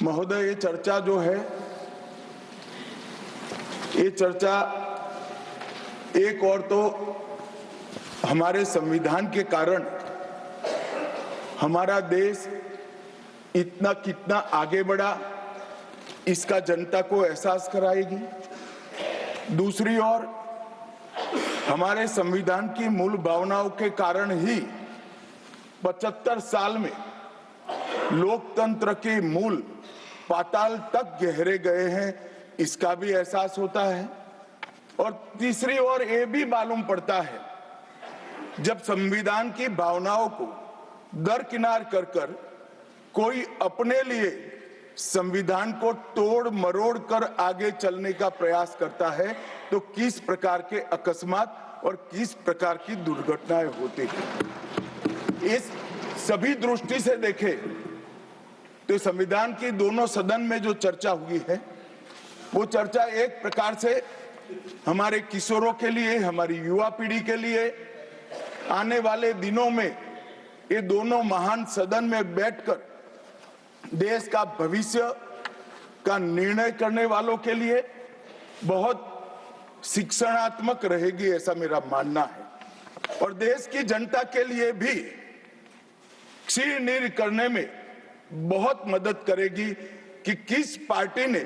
महोदय, ये चर्चा जो है, ये चर्चा एक और तो हमारे संविधान के कारण हमारा देश इतना कितना आगे बढ़ा इसका जनता को एहसास कराएगी। दूसरी ओर हमारे संविधान की मूल भावनाओं के कारण ही 75 साल में लोकतंत्र के मूल पाताल तक गहरे गए हैं, इसका भी एहसास होता है। और तीसरी ओर ये भी मालूम पड़ता है, जब संविधान की भावनाओं को दरकिनार कर कर कोई अपने लिए संविधान को तोड़ मरोड़ कर आगे चलने का प्रयास करता है, तो किस प्रकार के अकस्मात और किस प्रकार की दुर्घटनाएं होती हैं। इस सभी दृष्टि से देखें तो संविधान की दोनों सदन में जो चर्चा हुई है, वो चर्चा एक प्रकार से हमारे किशोरों के लिए, हमारी युवा पीढ़ी के लिए आने वाले दिनों में ये दोनों महान सदन में बैठकर देश का भविष्य का निर्णय करने वालों के लिए बहुत शिक्षणात्मक रहेगी, ऐसा मेरा मानना है। और देश की जनता के लिए भी क्षीर नीर करने में बहुत मदद करेगी कि किस पार्टी ने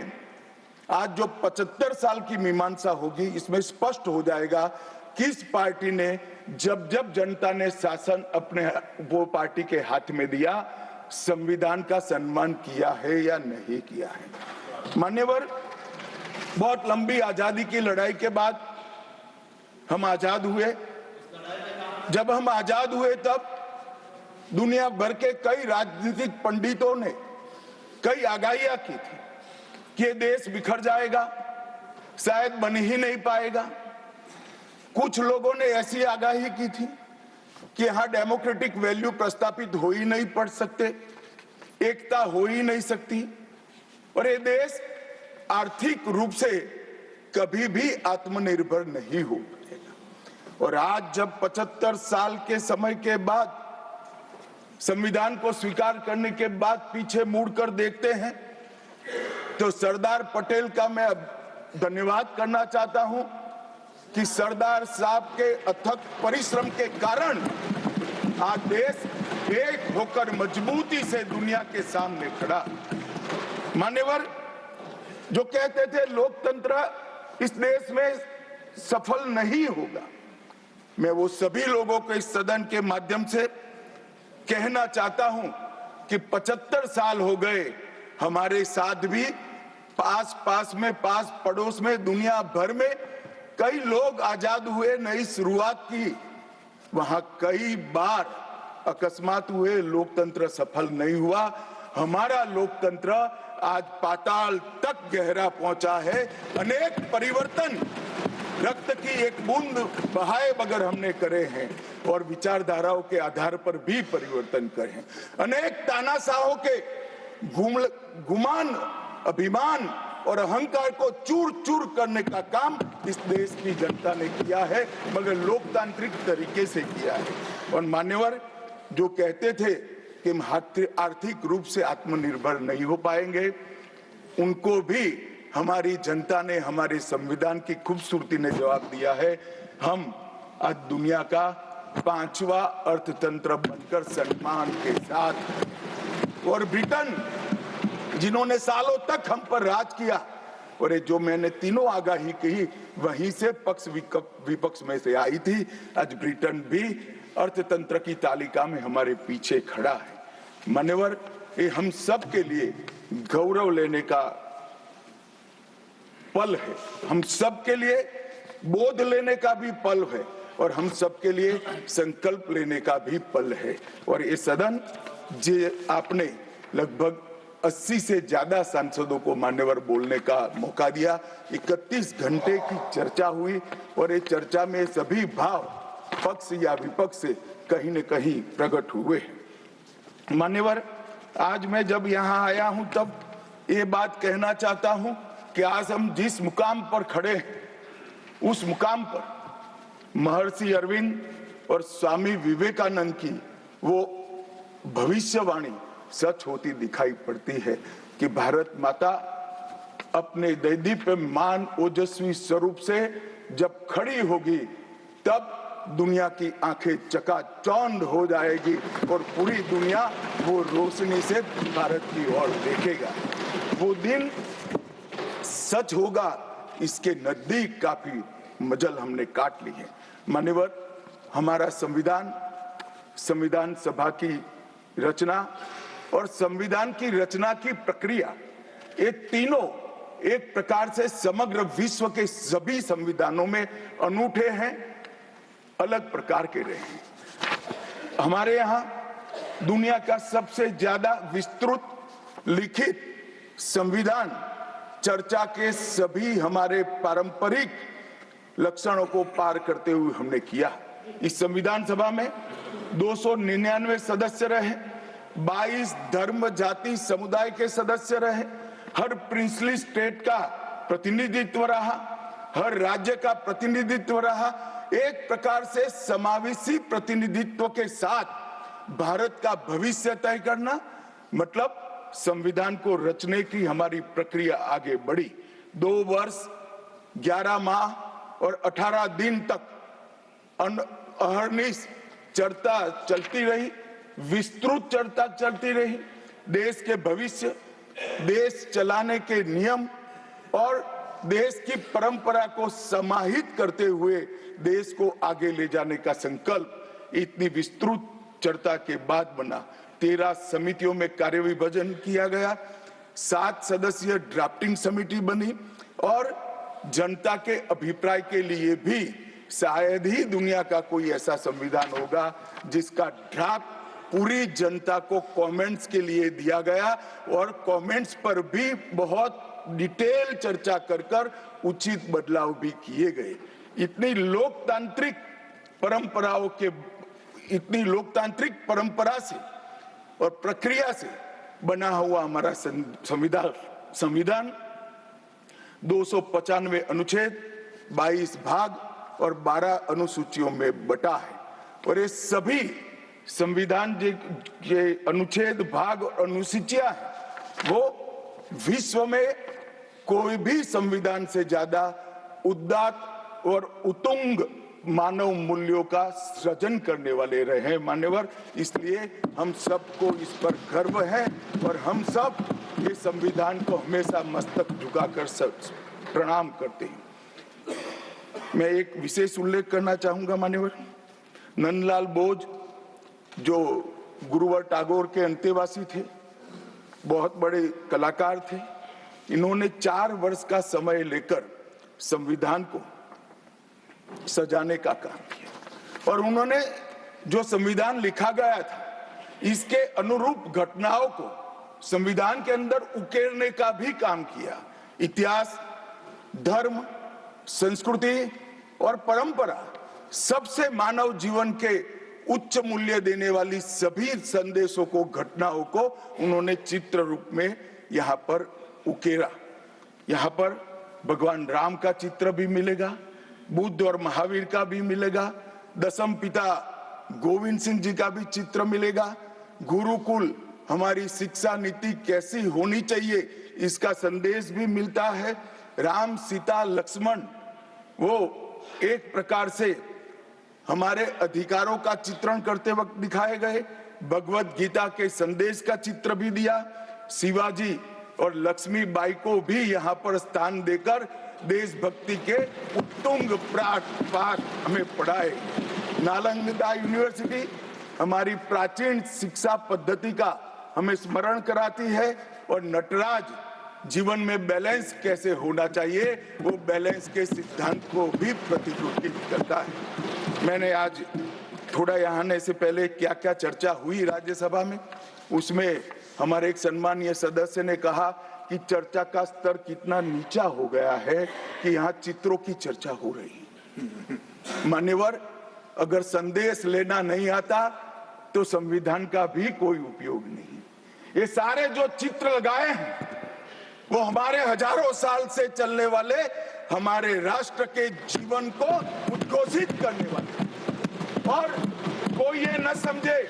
आज जो 75 साल की मीमांसा होगी, इसमें स्पष्ट हो जाएगा किस पार्टी ने जब जब जनता ने शासन अपने वो पार्टी के हाथ में दिया, संविधान का सम्मान किया है या नहीं किया है। मान्यवर, बहुत लंबी आजादी की लड़ाई के बाद हम आजाद हुए। जब हम आजाद हुए तब दुनिया भर के कई राजनीतिक पंडितों ने कई आगाहियां की थी कि ये देश बिखर जाएगा, शायद बन ही नहीं पाएगा। कुछ लोगों ने ऐसी आगाही की थी कि यहां डेमोक्रेटिक वैल्यू प्रस्तापित हो ही नहीं पड़ सकते, एकता हो ही नहीं सकती और ये देश आर्थिक रूप से कभी भी आत्मनिर्भर नहीं हो पाएगा। और आज जब 75 साल के समय के बाद संविधान को स्वीकार करने के बाद पीछे मुड़कर देखते हैं, तो सरदार पटेल का मैं धन्यवाद करना चाहता हूं कि सरदार साहब के अथक परिश्रम के कारण आज देश एक होकर मजबूती से दुनिया के सामने खड़ा। मान्यवर, जो कहते थे लोकतंत्र इस देश में सफल नहीं होगा, मैं वो सभी लोगों को इस सदन के माध्यम से कहना चाहता हूं कि 75 साल हो गए, हमारे साथ भी पास पड़ोस में दुनिया भर में कई लोग आजाद हुए, नई शुरुआत की, वहां कई बार अकस्मात हुए, लोकतंत्र सफल नहीं हुआ। हमारा लोकतंत्र आज पाताल तक गहरा पहुंचा है। अनेक परिवर्तन रक्त की एक बूंद बहाए बगैर हमने करे हैं और विचारधाराओं के आधार पर भी परिवर्तन करे हैं। अनेक तानाशाहों के गुमान, अभिमान और अहंकार को चूर चूर करने का काम इस देश की जनता ने किया है, मगर लोकतांत्रिक तरीके से किया है। और मान्यवर, जो कहते थे कि हम आर्थिक रूप से आत्मनिर्भर नहीं हो पाएंगे, उनको भी हमारी जनता ने, हमारे संविधान की खूबसूरती ने जवाब दिया है। हम आज दुनिया का 5वां अर्थतंत्र बनकर सम्मान के साथ, और ब्रिटेन जिन्होंने सालों तक हम पर राज किया, और ये जो मैंने तीनों आगाही कही वहीं से पक्ष विपक्ष में से आई थी, आज ब्रिटेन भी अर्थतंत्र की तालिका में हमारे पीछे खड़ा है। मान्यवर, ये हम सब के लिए गौरव लेने का पल है, हम सब के लिए बोध लेने का भी पल है और हम सब के लिए संकल्प लेने का भी पल है। और ये सदन जे आपने लगभग 80 से ज्यादा सांसदों को मान्यवर बोलने का मौका दिया, 31 घंटे की चर्चा हुई और ये चर्चा में सभी भाव पक्ष या विपक्ष से कहीं न कहीं प्रकट हुए। मान्यवर, आज मैं जब यहाँ आया हूँ तब ये बात कहना चाहता हूँ कि आज हम जिस मुकाम पर खड़े हैं, उस मुकाम पर महर्षि अरविंद और स्वामी विवेकानंद की वो भविष्यवाणी सच होती दिखाई पड़ती है कि भारत माता अपने दैदीप्यमान ओजस्वी स्वरूप से जब खड़ी होगी तब दुनिया की आंखें चकाचौंध हो जाएगी और पूरी दुनिया वो रोशनी से भारत की ओर देखेगा। वो दिन सच होगा, इसके नजदीक काफी मजल हमने काट ली है। मान्यवर, हमारा संविधान सभा की रचना और संविधान की रचना की प्रक्रिया, ये तीनों एक प्रकार से समग्र विश्व के सभी संविधानों में अनूठे हैं, अलग प्रकार के रहे हैं। हमारे यहाँ दुनिया का सबसे ज्यादा विस्तृत लिखित संविधान चर्चा के सभी हमारे पारंपरिक लक्षणों को पार करते हुए हमने किया। इस संविधान सभा में 299 सदस्य रहे, 22 धर्म जाति समुदाय के सदस्य रहे, हर प्रिंसली स्टेट का प्रतिनिधित्व रहा, हर राज्य का प्रतिनिधित्व रहा। एक प्रकार से समावेशी प्रतिनिधित्व के साथ भारत का भविष्य तय करना, मतलब संविधान को रचने की हमारी प्रक्रिया आगे बढ़ी। 2 वर्ष 11 माह और 18 दिन तक अहर्निश चर्चा चलती रही, विस्तृत चर्चा चलती रही। देश के भविष्य, देश चलाने के नियम और देश की परंपरा को समाहित करते हुए देश को आगे ले जाने का संकल्प इतनी विस्तृत चर्चा के बाद बना। 13 समितियों में कार्य विभाजन किया गया, 7 सदस्यीय ड्राफ्टिंग समिति बनी और जनता के अभिप्राय के लिए भी शायद ही दुनिया का कोई ऐसा संविधान होगा जिसका ड्राफ्ट पूरी जनता को कमेंट्स के लिए दिया गया और कमेंट्स पर भी बहुत डिटेल चर्चा कर उचित बदलाव भी किए गए। इतनी लोकतांत्रिक परंपरा से और प्रक्रिया से बना हुआ हमारा संविधान 295 अनुच्छेद, 22 भाग और 12 अनुसूचियों में बटा है और ये सभी संविधान के अनुच्छेद, भाग और अनुसूचियां वो विश्व में कोई भी संविधान से ज्यादा उदात्त और उत्तुंग मानव मूल्यों का सृजन करने वाले रहे हैं। मान्यवर, इसलिए हम सबको इस पर गर्व है और हम सब ये संविधान को हमेशा मस्तक झुकाकर प्रणाम करते हैं। मैं एक विशेष उल्लेख करना चाहूंगा मान्यवर, नंदलाल बोस जो गुरुवर टैगोर के अंतेवासी थे, बहुत बड़े कलाकार थे, इन्होंने 4 वर्ष का समय लेकर संविधान को सजाने का काम किया और उन्होंने जो संविधान लिखा गया था इसके अनुरूप घटनाओं को संविधान के अंदर उकेरने का भी काम किया। इतिहास, धर्म, संस्कृति और परंपरा, सबसे मानव जीवन के उच्च मूल्य देने वाली सभी संदेशों को, घटनाओं को उन्होंने चित्र रूप में यहाँ पर उकेरा। यहाँ पर भगवान राम का चित्र भी मिलेगा, बुद्ध और महावीर का भी मिलेगा, दशम पिता गोविंद सिंह जी का भी चित्र मिलेगा, गुरुकुल हमारी शिक्षा नीति कैसी होनी चाहिए इसका संदेश भी मिलता है, राम सीता लक्ष्मण वो एक प्रकार से हमारे अधिकारों का चित्रण करते वक्त दिखाए गए, भगवत गीता के संदेश का चित्र भी दिया, शिवाजी और लक्ष्मीबाई को भी यहाँ पर स्थान देकर देशभक्ति के उत्तुंग पाठ हमें पढ़ाए। नालंदा यूनिवर्सिटी हमारी प्राचीन शिक्षा पद्धति का हमें स्मरण कराती है और नटराज जीवन में बैलेंस कैसे होना चाहिए वो बैलेंस के सिद्धांत को भी प्रतिरूपित करता है। मैंने आज थोड़ा यहाँ आने से पहले क्या क्या चर्चा हुई राज्यसभा में, उसमें हमारे एक सम्मानीय सदस्य ने कहा कि चर्चा का स्तर कितना नीचा हो गया है कि यहाँ चित्रों की चर्चा हो रही। मान्यवर, अगर संदेश लेना नहीं आता तो संविधान का भी कोई उपयोग नहीं। ये सारे जो चित्र लगाए हैं वो हमारे हजारों साल से चलने वाले हमारे राष्ट्र के जीवन को उद्घोषित करने वाले, और कोई ये न समझे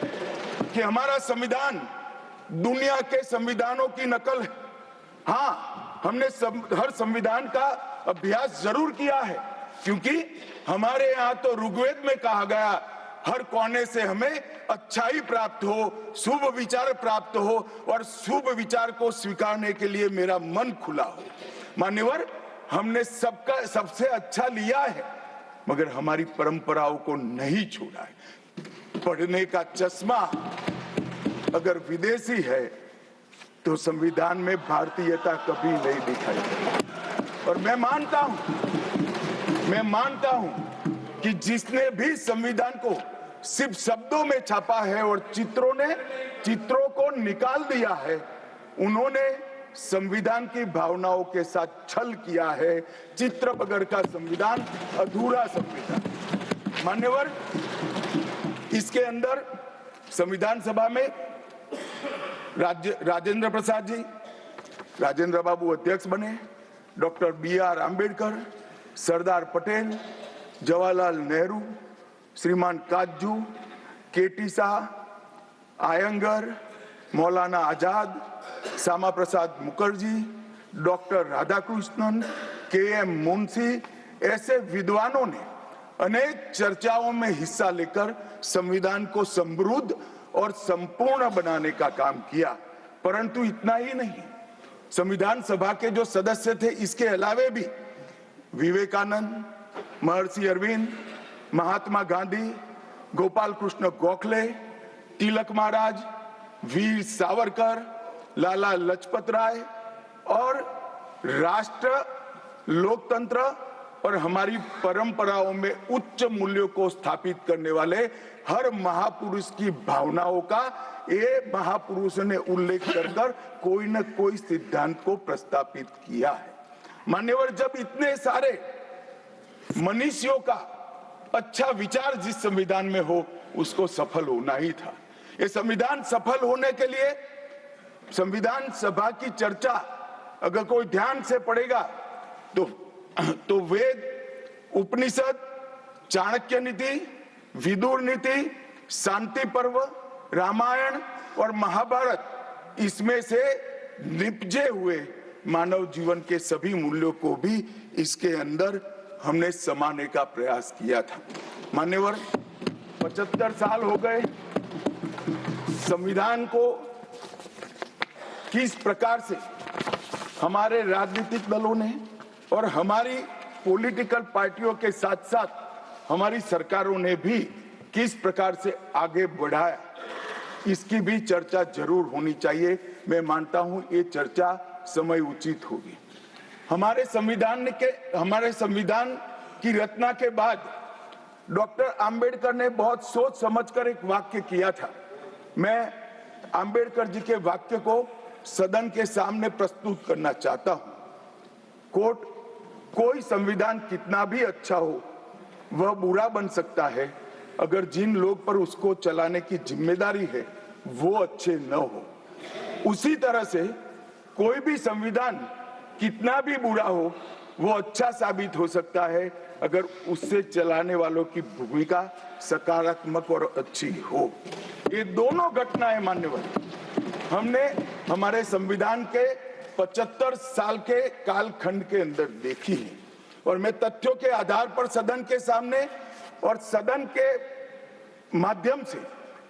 कि हमारा संविधान दुनिया के संविधानों की नकल है। हाँ, हमने हर संविधान का अभ्यास जरूर किया है, क्योंकि हमारे यहाँ तो ऋग्वेद में कहा गया, हर कोने से हमें अच्छाई प्राप्त हो, शुभ विचार प्राप्त हो और शुभ विचार को स्वीकारने के लिए मेरा मन खुला हो। मान्यवर, हमने सबका सबसे अच्छा लिया है, मगर हमारी परंपराओं को नहीं छोड़ा है। पढ़ने का चश्मा अगर विदेशी है तो संविधान में भारतीयता कभी नहीं दिखाई देती। और मैं मानता हूं कि जिसने भी संविधान को सिर्फ शब्दों में छापा है और चित्रों को निकाल दिया है, उन्होंने संविधान की भावनाओं के साथ छल किया है। चित्र बगैर का संविधान अधूरा संविधान। मान्यवर, इसके अंदर संविधान सभा में राजेंद्र प्रसाद जी, राजेंद्र बाबू अध्यक्ष बने, डॉक्टर BR आंबेडकर, सरदार पटेल, जवाहरलाल नेहरू, श्रीमान काजू, KT Shah, Iyengar, Maulana Azad, Shyama Prasad Mukherjee, doctor Radhakrishnan, KM Munshi, ऐसे विद्वानों ने अनेक चर्चाओं में हिस्सा लेकर संविधान को समृद्ध और संपूर्ण बनाने का काम किया। परंतु इतना ही नहीं, संविधान सभा के जो सदस्य थे, इसके अलावे भी विवेकानंद, महर्षि अरविंद, महात्मा गांधी, गोपाल कृष्ण गोखले, तिलक महाराज, वीर सावरकर, लाला लजपत राय और राष्ट्र, लोकतंत्र और हमारी परंपराओं में उच्च मूल्यों को स्थापित करने वाले हर महापुरुष की भावनाओं का ये महापुरुष ने उल्लेख कर कोई न कोई सिद्धांत को प्रस्तापित किया है। मान्यवर, जब इतने सारे मनुष्यों का अच्छा विचार जिस संविधान में हो, उसको सफल होना ही था। ये संविधान सफल होने के लिए संविधान सभा की चर्चा अगर कोई ध्यान से पढ़ेगा तो वेद, उपनिषद, चाणक्य नीति, विदुर नीति, शांति पर्व, रामायण और महाभारत, इसमें से निपजे हुए मानव जीवन के सभी मूल्यों को भी इसके अंदर हमने समाने का प्रयास किया था। मान्यवर, 75 साल हो गए संविधान को किस प्रकार से हमारे राजनीतिक दलों ने और हमारी पॉलिटिकल पार्टियों के साथ साथ हमारी सरकारों ने भी किस प्रकार से आगे बढ़ाया, इसकी भी चर्चा जरूर होनी चाहिए। मैं मानता हूं ये चर्चा समय उचित होगी। हमारे संविधान की रचना के बाद डॉक्टर आंबेडकर ने बहुत सोच समझकर एक वाक्य किया था। मैं आंबेडकर जी के वाक्य को सदन के सामने प्रस्तुत करना चाहता हूं। कोट, कोई संविधान कितना भी अच्छा हो, वह बुरा बन सकता है अगर जिन लोग पर उसको चलाने की जिम्मेदारी है वो अच्छे न हो। उसी तरह से कोई भी संविधान कितना भी बुरा हो, वो अच्छा साबित हो सकता है अगर उससे चलाने वालों की भूमिका सकारात्मक और अच्छी हो। ये दोनों घटनाएं मान्यवर हमने हमारे संविधान के 75 साल के कालखंड के अंदर देखी है और मैं तथ्यों के आधार पर सदन के सामने और सदन के माध्यम से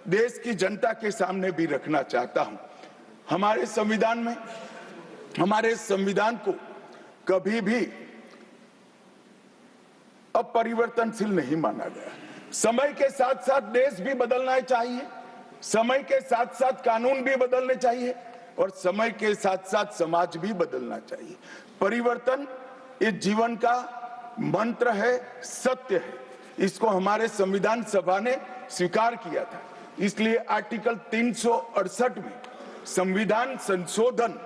देश की जनता के सामने भी रखना चाहता हूं। हमारे संविधान को कभी भी अपरिवर्तनशील नहीं माना गया। समय के साथ साथ देश भी बदलना चाहिए, समय के साथ साथ कानून भी बदलने चाहिए और समय के साथ साथ समाज भी बदलना चाहिए। परिवर्तन ये जीवन का मंत्र है, सत्य है। इसको हमारे संविधान सभा ने स्वीकार किया था। इसलिए आर्टिकल 368 में संविधान संशोधन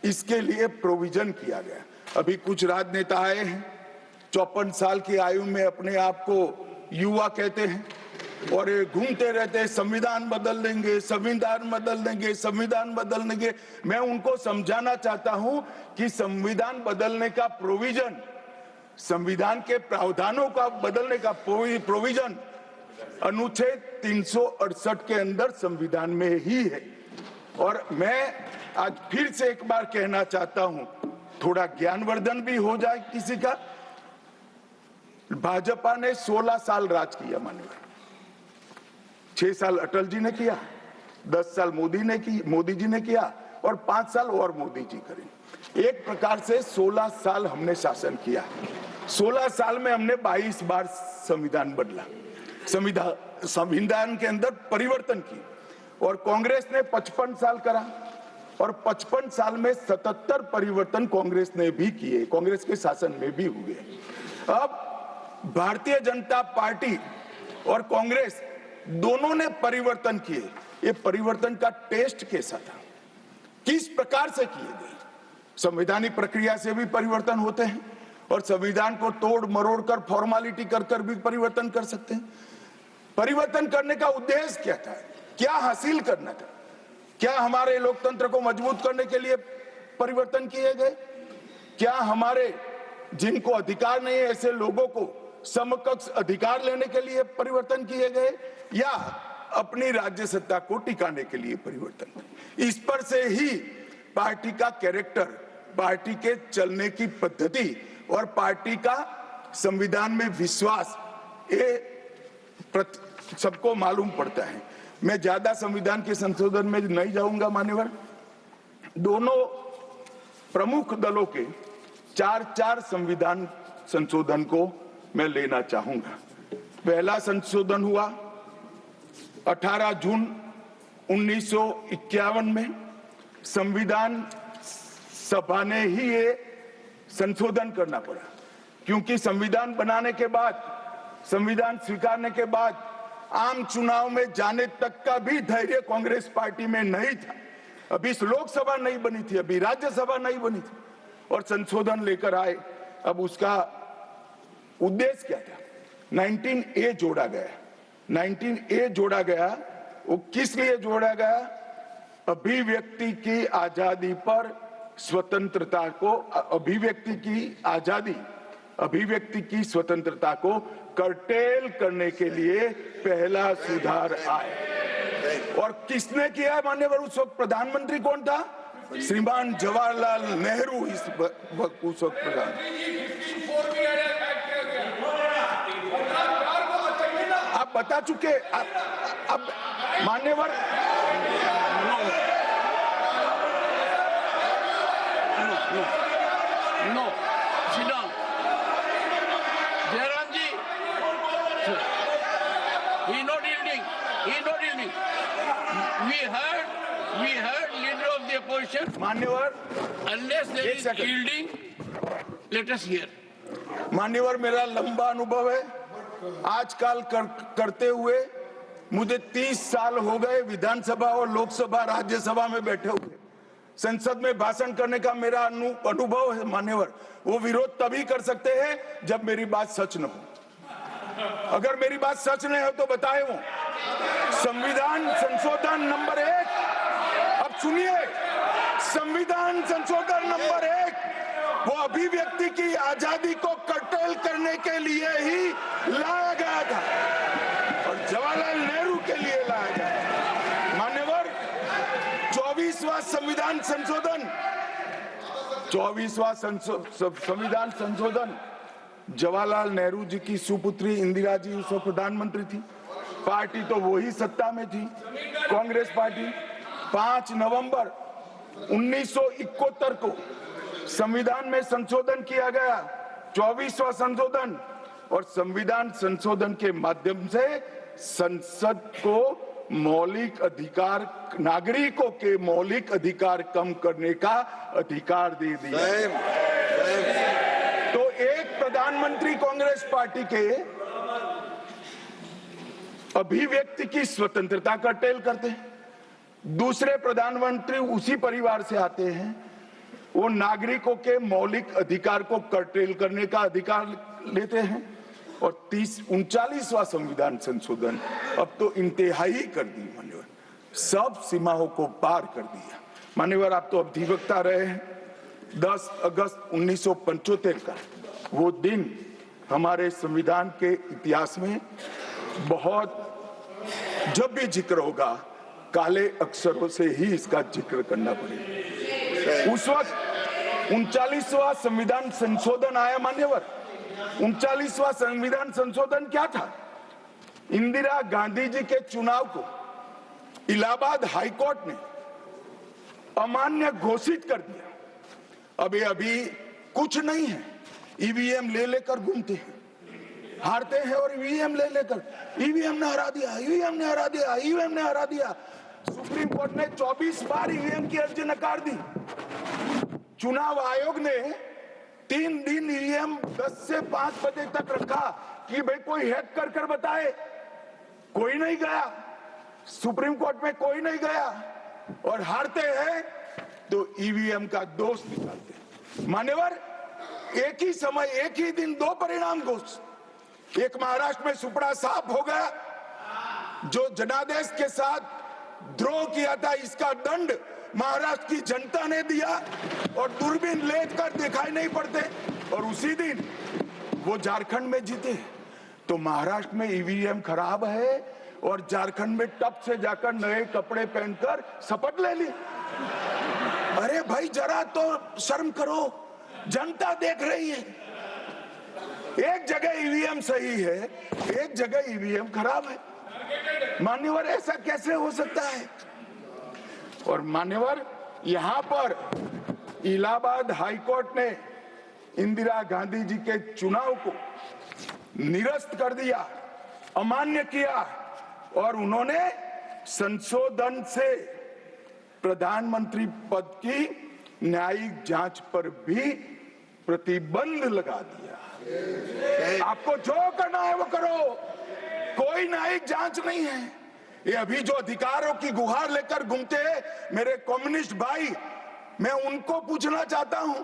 इसके लिए प्रोविजन किया गया। अभी कुछ राजनेता आए हैं, 54 साल की आयु में अपने आप को युवा कहते हैं और ये घूमते रहते हैं, संविधान बदल देंगे, संविधान बदल देंगे, संविधान बदल देंगे। मैं उनको समझाना चाहता हूं कि संविधान बदलने का प्रोविजन, संविधान के प्रावधानों का बदलने का प्रोविजन अनुच्छेद 368 के अंदर संविधान में ही है और मैं आज फिर से एक बार कहना चाहता हूं, थोड़ा ज्ञानवर्धन भी हो जाए किसी का। भाजपा ने 16 साल राज किया माननीय, 6 साल अटल जी ने किया, 10 साल मोदी जी ने किया और 5 साल और मोदी जी करें। एक प्रकार से 16 साल हमने शासन किया। 16 साल में हमने 22 बार संविधान बदला, संविधान के अंदर परिवर्तन की, और कांग्रेस ने 55 साल करा और 55 साल में 77 परिवर्तन कांग्रेस ने भी किए, कांग्रेस के शासन में भी हुए। अब भारतीय जनता पार्टी और कांग्रेस दोनों ने परिवर्तन किए। ये परिवर्तन का टेस्ट कैसा था, किस प्रकार से किए गए? संवैधानिक प्रक्रिया से भी परिवर्तन होते हैं और संविधान को तोड़ मरोड़ कर फॉर्मेलिटी कर भी परिवर्तन कर सकते हैं। परिवर्तन करने का उद्देश्य क्या था, क्या हासिल करना था? क्या हमारे लोकतंत्र को मजबूत करने के लिए परिवर्तन किए गए? क्या हमारे जिनको अधिकार नहीं है ऐसे लोगों को समकक्ष अधिकार लेने के लिए परिवर्तन किए गए, या अपनी राज्य सत्ता को टिकाने के लिए परिवर्तन? इस पर से ही पार्टी का कैरेक्टर, पार्टी के चलने की पद्धति और पार्टी का संविधान में विश्वास, ये सबको मालूम पड़ता है। मैं ज्यादा संविधान के संशोधन में नहीं जाऊंगा मान्यवर। दोनों प्रमुख दलों के 4 संविधान संशोधन को मैं लेना चाहूंगा। पहला संशोधन हुआ 18 जून 1951 में। संविधान सभा ने ही ये संशोधन करना पड़ा, क्योंकि संविधान बनाने के बाद, संविधान स्वीकारने के बाद आम चुनाव में जाने तक का भी धैर्य कांग्रेस पार्टी में नहीं था। अभी लोकसभा नहीं बनी थी, अभी राज्यसभा नहीं बनी थी और संशोधन लेकर आए। अब उसका उद्देश्य क्या था? 19A जोड़ा गया। 19A जोड़ा गया, वो किस लिए जोड़ा गया? अभिव्यक्ति की आजादी पर स्वतंत्रता को, अभिव्यक्ति की आजादी, अभिव्यक्ति की स्वतंत्रता को कर्टेल करने के लिए पहला सुधार आया। और किसने किया है मान्यवर? उस वक्त प्रधानमंत्री कौन था? श्रीमान जवाहरलाल नेहरू उस वक्त प्रधान। आप बता चुके। अब मान्यवर No, sit down. Jairam ji, he not yielding. He not yielding. We heard leader of the opposition. मान्यवर, Unless there is yielding, let us hear. मान्यवर, मेरा लंबा अनुभव है आजकल करते हुए। मुझे 30 साल हो गए विधानसभा और लोकसभा राज्यसभा में बैठे हुए। संसद में भाषण करने का मेरा अनुभव है मान्यवर। वो विरोध तभी कर सकते हैं जब मेरी बात सच न हो। अगर मेरी बात सच नहीं हो तो बताए वो संविधान संशोधन नंबर 1, अब सुनिए, संविधान संशोधन नंबर 1 वो अभिव्यक्ति की आजादी को कर्टेल करने के लिए ही लाया गया था और जवाहरलाल नेहरू के लिए लाया गया। मान्यवर, 24वां संविधान संशोधन, 24वां संविधान संशोधन जवाहरलाल नेहरू जी की सुपुत्री इंदिरा जी उस वक्त प्रधानमंत्री थी। पार्टी तो वही सत्ता में थी, कांग्रेस पार्टी। 5 नवंबर 1971 को संविधान में संशोधन किया गया, 24वां संशोधन। और संविधान संशोधन के माध्यम से संसद को मौलिक अधिकार, नागरिकों के मौलिक अधिकार कम करने का अधिकार दे दिया। तो एक प्रधानमंत्री कांग्रेस पार्टी के अभिव्यक्ति की स्वतंत्रता का टेल करते हैं, दूसरे प्रधानमंत्री उसी परिवार से आते हैं, वो नागरिकों के मौलिक अधिकार को कर्टेल करने का अधिकार लेते हैं। और 39वां संविधान संशोधन अब तो इंतहाई कर दी मान्यवर, सब सीमाओं को पार कर दिया। मान्यवर, आप तो अधिवक्ता रहे हैं। 10 अगस्त 1975 का वो दिन हमारे संविधान के इतिहास में बहुत, जब भी जिक्र होगा काले अक्षरों से ही इसका जिक्र करना पड़ेगा। उस वक्त 39वां संविधान संशोधन आया मान्यवर। 39वां संविधान संशोधन क्या था? इंदिरा गांधी जी के चुनाव को इलाहाबाद हाईकोर्ट ने अमान्य घोषित कर दिया। अभी कुछ नहीं है, ईवीएम ले लेकर घूमते हैं, हारते हैं और ईवीएम ले लेकर, ईवीएम ने हरा दिया, ईवीएम ने हरा दिया, ईवीएम ने हरा दिया। सुप्रीम कोर्ट ने 24 बार ईवीएम की अर्जी नकार दी। चुनाव आयोग ने 3 दिन ईवीएम 10 से 5 बजे तक रखा कि भाई कोई हैक कर बताए। कोई नहीं गया, सुप्रीम कोर्ट में कोई नहीं गया, और हारते हैं तो ईवीएम का दोष निकालते हैं। मान्यवर, एक ही समय, एक ही दिन 2 परिणाम घोषित। एक महाराष्ट्र में सुपड़ा साफ हो गया, जो जनादेश के साथ द्रोह किया था, इसका दंड महाराष्ट्र की जनता ने दिया और दूरबीन लेकर दिखाई नहीं पड़ते, और उसी दिन वो झारखंड में जीते। तो महाराष्ट्र में ईवीएम खराब है और झारखंड में टप से जाकर नए कपड़े पहनकर शपथ ले ली। अरे भाई जरा तो शर्म करो, जनता देख रही है। एक जगह ईवीएम सही है, एक जगह ईवीएम खराब है। मान्यवर, ऐसा कैसे हो सकता है? और मान्यवर, यहां पर इलाहाबाद हाईकोर्ट ने इंदिरा गांधी जी के चुनाव को निरस्त कर दिया, अमान्य किया, और उन्होंने संशोधन से प्रधानमंत्री पद की न्यायिक जांच पर भी प्रतिबंध लगा दिया। आपको जो करना है वो करो, कोई न्यायिक जांच नहीं है। ये अभी जो अधिकारों की गुहार लेकर घूमते हैं मेरे कम्युनिस्ट भाई, मैं उनको पूछना चाहता हूं,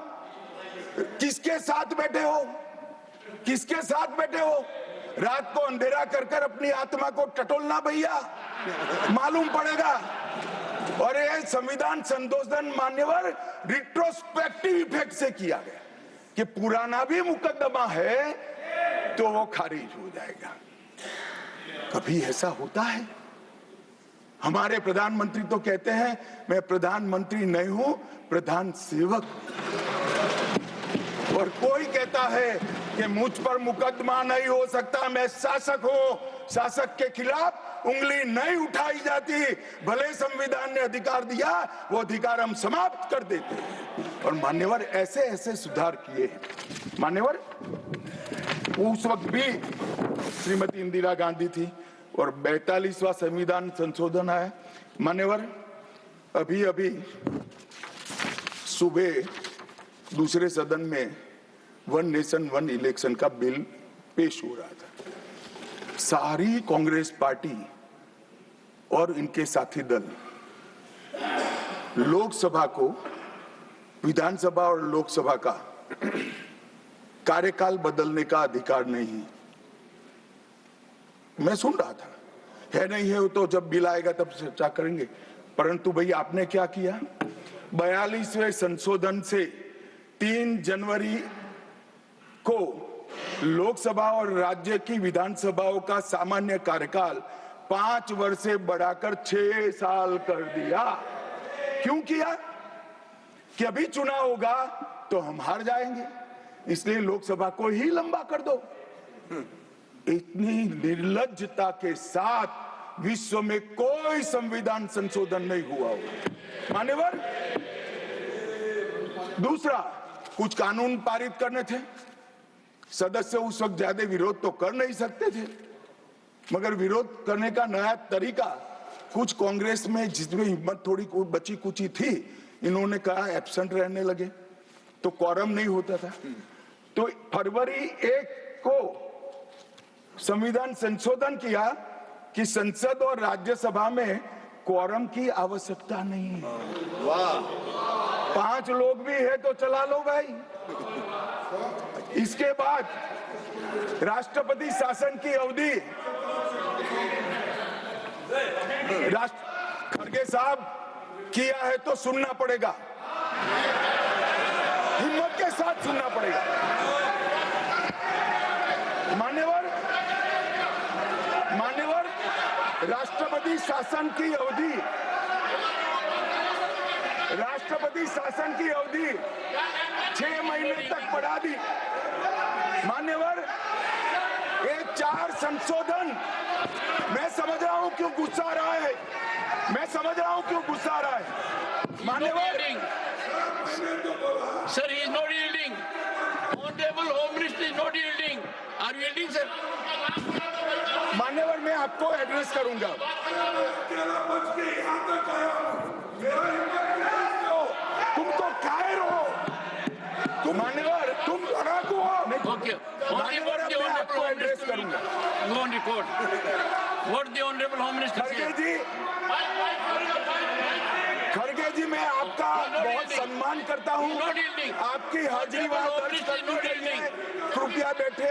किसके साथ बैठे हो? किसके साथ बैठे हो? रात को अंधेरा कर अपनी आत्मा को टटोलना भैया, मालूम पड़ेगा। और ये संविधान संशोधन मान्यवर रिट्रोस्पेक्टिव इफेक्ट से किया गया कि पुराना भी मुकदमा है तो वो खारिज हो जाएगा। कभी ऐसा होता है? हमारे प्रधानमंत्री तो कहते हैं मैं प्रधानमंत्री नहीं हूं, प्रधान सेवक। और कोई कहता है कि मुझ पर मुकदमा नहीं हो सकता, मैं शासक हूं, शासक के खिलाफ उंगली नहीं उठाई जाती। भले संविधान ने अधिकार दिया, वो अधिकार हम समाप्त कर देते हैं। और मान्यवर, ऐसे ऐसे सुधार किए हैं। मान्यवर, उस वक्त भी श्रीमती इंदिरा गांधी थी और 42वां संविधान संशोधन आया। मान्यवर, अभी सुबह दूसरे सदन में 1 नेशन 1 इलेक्शन का बिल पेश हो रहा था। सारी कांग्रेस पार्टी और इनके साथी दल लोकसभा को, विधानसभा और लोकसभा का कार्यकाल बदलने का अधिकार नहीं। मैं सुन रहा था, है नहीं है तो जब बिल आएगा तब चर्चा करेंगे। परंतु भाई आपने क्या किया? 42वें संशोधन से 3 जनवरी को लोकसभा और राज्य की विधानसभाओं का सामान्य कार्यकाल 5 वर्ष से बढ़ाकर 6 साल कर दिया। क्यों किया? कि अभी चुनाव होगा तो हम हार जाएंगे, इसलिए लोकसभा को ही लंबा कर दो। इतनी निर्लज्जता के साथ विश्व में कोई संविधान संशोधन नहीं हुआ होगा। मान्यवर, दूसरा, कुछ कानून पारित करने थे। सदस्य उस वक्त ज्यादा विरोध तो कर नहीं सकते थे, मगर विरोध करने का नया तरीका कुछ कांग्रेस में, जिसमें हिम्मत थोड़ी बची कुची थी, इन्होंने कहा एब्सेंट रहने लगे तो क्वारम नहीं होता था। तो फरवरी 1 को संविधान संशोधन किया कि संसद और राज्यसभा में क्वारम की आवश्यकता नहीं है। वाह! 5 लोग भी है तो चला लो भाई। इसके बाद राष्ट्रपति शासन की अवधि, खड़गे साहब किया है तो सुनना पड़ेगा, हिम्मत के साथ सुनना पड़ेगा। मान्यवर, राष्ट्रपति शासन की अवधि 6 महीने तक बढ़ा दी। मान्यवर, ये 4 संशोधन, मैं समझ रहा हूं क्यों गुस्सा आ रहा है, मान्यवर। Sir, he is not yielding. Honorable Home Minister is not yielding. Are you yielding, sir? मान्यवर, मैं आपको एड्रेस करूंगा। तुम तो कायर हो, मान्यवर, तुम लड़ाकू हो। Okay. मान्यवर, What the मैं आपको Honorable Home एड्रेस Minister करूंगा। will go on record. What the Honorable Home Minister said. खड़गे जी, मैं आपका बहुत सम्मान करता हूं। आपकी हाजिरी वहां दर्ज कर दी गई है। कृपया बैठे,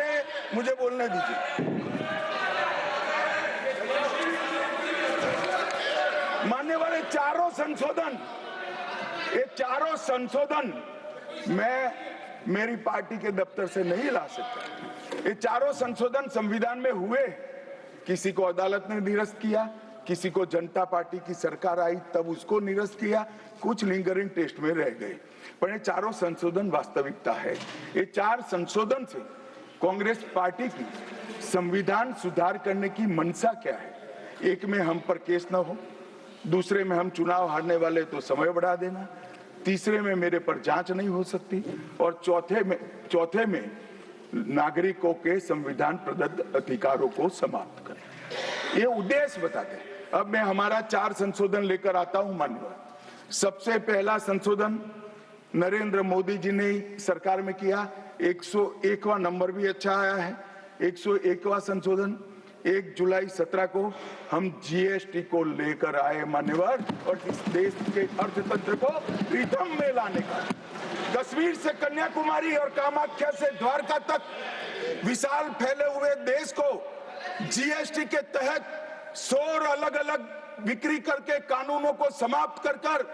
मुझे बोलने दीजिए। मान्यवर, ये चारों संशोधन मैं मेरी पार्टी के दफ्तर से नहीं ला सकता। ये चारों संशोधन संविधान में हुए, किसी को अदालत ने निरस्त किया, किसी को जनता पार्टी की सरकार आई तब उसको निरस्त किया, कुछ लिंगरिंग टेस्ट में रह गए, पर ये चारों संशोधन वास्तविकता है। ये 4 संशोधन से कांग्रेस पार्टी की संविधान सुधार करने की मंशा क्या है? एक में हम पर केस न हो, दूसरे में हम चुनाव हारने वाले तो समय बढ़ा देना, तीसरे में मेरे पर जांच नहीं हो सकती, और चौथे में नागरिकों के संविधान प्रदत्त अधिकारों को समाप्त करें। ये उद्देश्य बताते हैं। अब मैं हमारा 4 संशोधन लेकर आता हूं। माननीय, सबसे पहला संशोधन नरेंद्र मोदी जी ने सरकार में किया, 101वां नंबर भी अच्छा आया है। 101वां संशोधन 1 जुलाई 17 को हम जीएसटी को लेकर आए मान्यवर, और इस देश के अर्थतंत्र को रिदम में लाने का। कश्मीर से कन्याकुमारी और कामाख्या से द्वारका तक विशाल फैले हुए देश को जीएसटी के तहत 100 अलग-अलग बिक्री करके कानूनों को समाप्त कर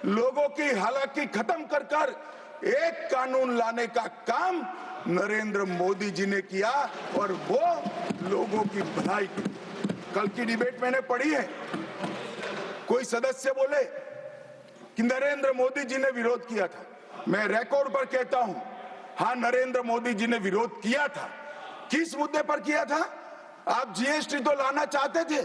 लोगों की हालाकी खत्म कर एक कानून लाने का काम नरेंद्र मोदी जी ने किया, और वो लोगों की भलाई की। कल की डिबेट मैंने पढ़ी है, कोई सदस्य बोले कि नरेंद्र मोदी जी ने विरोध किया था। मैं रिकॉर्ड पर कहता हूं, हाँ, नरेंद्र मोदी जी ने विरोध किया था। किस मुद्दे पर किया था? आप जीएसटी तो लाना चाहते थे,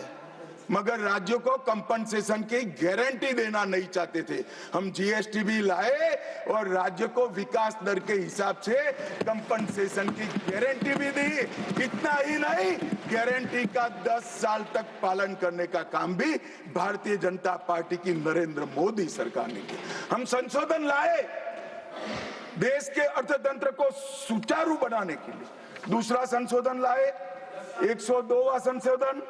मगर राज्यों को कंपनसेशन की गारंटी देना नहीं चाहते थे। हम जीएसटी भी लाए और राज्य को विकास दर के हिसाब से कंपनसेशन की गारंटी भी दी। इतना ही नहीं, गारंटी का 10 साल तक पालन करने का काम भी भारतीय जनता पार्टी की नरेंद्र मोदी सरकार ने किया। हम संशोधन लाए देश के अर्थतंत्र को सुचारू बनाने के लिए। दूसरा संशोधन लाए, 102वां संशोधन,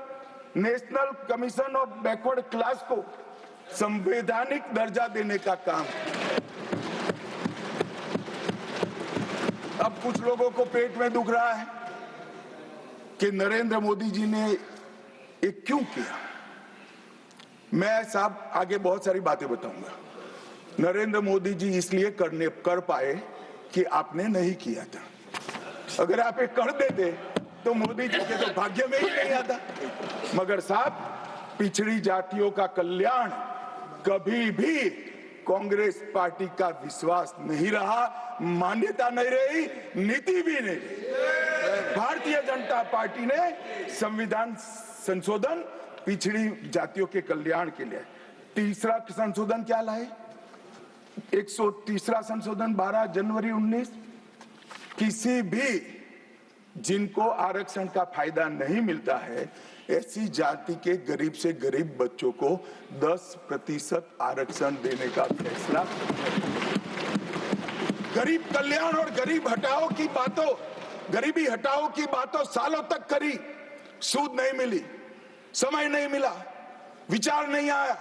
national commission of backward class को संवैधानिक दर्जा देने का काम। अब कुछ लोगों को पेट में दुख रहा है कि नरेंद्र मोदी जी ने ये क्यों किया। मैं साहब आगे बहुत सारी बातें बताऊंगा। नरेंद्र मोदी जी इसलिए कर पाए कि आपने नहीं किया था। अगर आप ये कर देते तो मोदी जी के तो भाग्य में ही नहीं आता। मगर साहब, पिछड़ी जातियों का कल्याण कभी भी कांग्रेस पार्टी का विश्वास नहीं रहा, मान्यता नहीं रही, नीति भी नहीं रही। भारतीय जनता पार्टी ने संविधान संशोधन पिछड़ी जातियों के कल्याण के लिए। तीसरा संशोधन क्या लाए? 130वां संशोधन 12 जनवरी 19, किसी भी जिनको आरक्षण का फायदा नहीं मिलता है, ऐसी जाति के गरीब से गरीब बच्चों को 10% आरक्षण देने का फैसला। गरीब कल्याण और गरीबी हटाओ की बातों सालों तक करी, सूद नहीं मिली, समय नहीं मिला, विचार नहीं आया।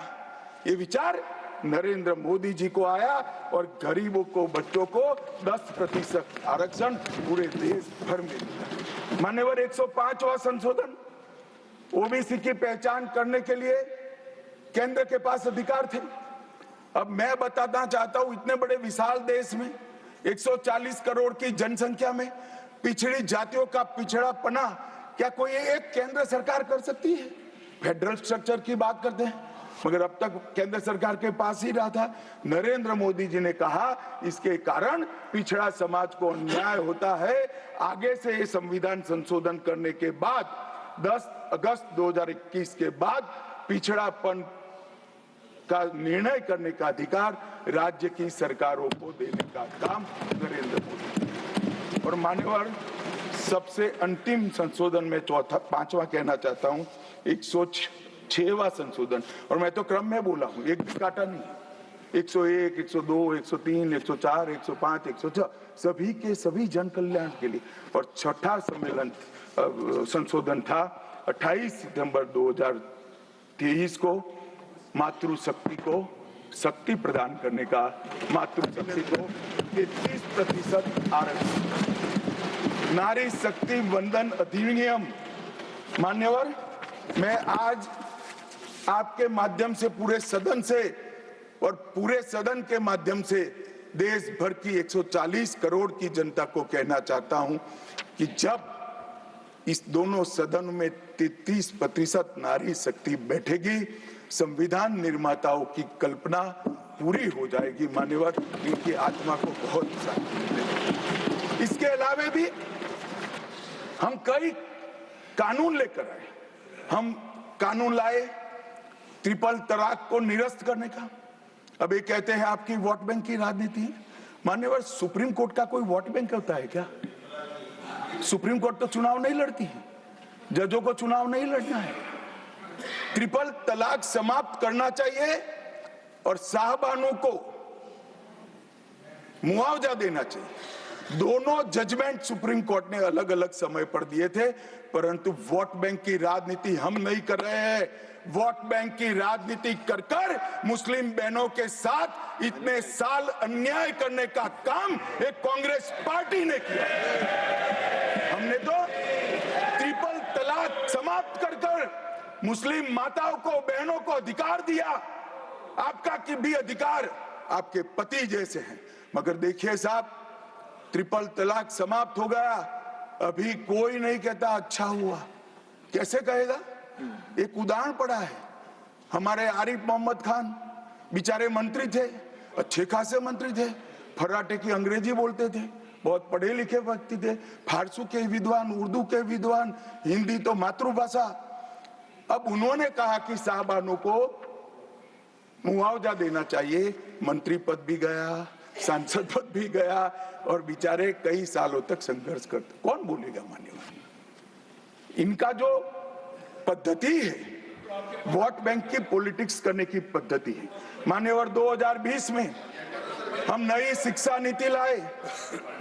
ये विचार नरेंद्र मोदी जी को आया और गरीबों को, बच्चों को 10% आरक्षण पूरे देश भर में मिला। मान्यवर, 105वां संशोधन, ओबीसी की पहचान करने के लिए केंद्र के पास अधिकार थे। अब मैं बताना चाहता हूं, इतने बड़े विशाल देश में 140 करोड़ की जनसंख्या में पिछड़ी जातियों का पिछड़ापना क्या कोई एक केंद्र सरकार कर सकती है? फेडरल स्ट्रक्चर की बात करते हैं, मगर अब तक केंद्र सरकार के पास ही रहा था। नरेंद्र मोदी जी ने कहा इसके कारण पिछड़ा समाज को अन्याय होता है। आगे से ये संविधान संशोधन करने के बाद 10 अगस्त 2021 के बाद पिछड़ापन का निर्णय करने का अधिकार राज्य की सरकारों को देने का काम नरेंद्र मोदी। और मान्यवर, सबसे अंतिम संशोधन में पांचवा कहना चाहता हूं, 106वां संशोधन, और मैं तो क्रम में बोला हूं, एक भी काटा नहीं। 101, 102, 103, 104, 105, 106 सभी के सभी जन कल्याण के लिए। और छठा सम्मेलन संशोधन था 28 सितंबर 2023 को, मातृशक्ति को शक्ति प्रदान करने का, मातृशक्ति को 33% आरक्षण, नारी शक्ति वंदन अधिनियम। मान्यवर, मैं आज आपके माध्यम से पूरे सदन से और पूरे सदन के माध्यम से देश भर की 140 करोड़ की जनता को कहना चाहता हूं कि जब इस दोनों सदन में 33% नारी शक्ति बैठेगी, संविधान निर्माताओं की कल्पना पूरी हो जाएगी। मान्यवर, इनकी आत्मा को बहुत शांति मिलेगी। इसके अलावा भी हम कई कानून लेकर आए। हम कानून लाए ट्रिपल तलाक को निरस्त करने का। अब ये कहते हैं आपकी वोट बैंक की राजनीति है। मान्यवर, सुप्रीम कोर्ट का कोई वोट बैंक होता है क्या? सुप्रीम कोर्ट तो चुनाव नहीं लड़ती है, जजों को चुनाव नहीं लड़ना है। ट्रिपल तलाक समाप्त करना चाहिए और साहबानों को मुआवजा देना चाहिए। दोनों जजमेंट सुप्रीम कोर्ट ने अलग अलग समय पर दिए थे, परंतु वोट बैंक की राजनीति हम नहीं कर रहे हैं। वोट बैंक की राजनीति कर कर मुस्लिम बहनों के साथ इतने साल अन्याय करने का काम एक कांग्रेस पार्टी ने किया। हमने तो ट्रिपल तलाक समाप्त कर कर मुस्लिम माताओं को, बहनों को अधिकार दिया। आपका भी अधिकार आपके पति जैसे हैं, मगर देखिए साहब, ट्रिपल तलाक समाप्त हो गया, अभी कोई नहीं कहता अच्छा हुआ। कैसे कहेगा? एक उदाहरण पड़ा है, हमारे आरिफ मोहम्मद खान बेचारे मंत्री थे, अच्छे खासे मंत्री थे, फर्राटे की अंग्रेजी बोलते थे, बहुत पढ़े लिखे व्यक्ति थे, फारसी के विद्वान, उर्दू के विद्वान, हिंदी तो मातृभाषा। अब उन्होंने कहा कि साहबानों को मुआवजा देना चाहिए। मंत्री पद भी गया, सांसद पद भी गया, और बेचारे कई सालों तक संघर्ष करते। कौन बोलेगा? मान्यवर, इनका जो पद्धति है वोट बैंक की पॉलिटिक्स करने की पद्धति है। मान्यवर, 2020 में हम नई शिक्षा नीति लाए।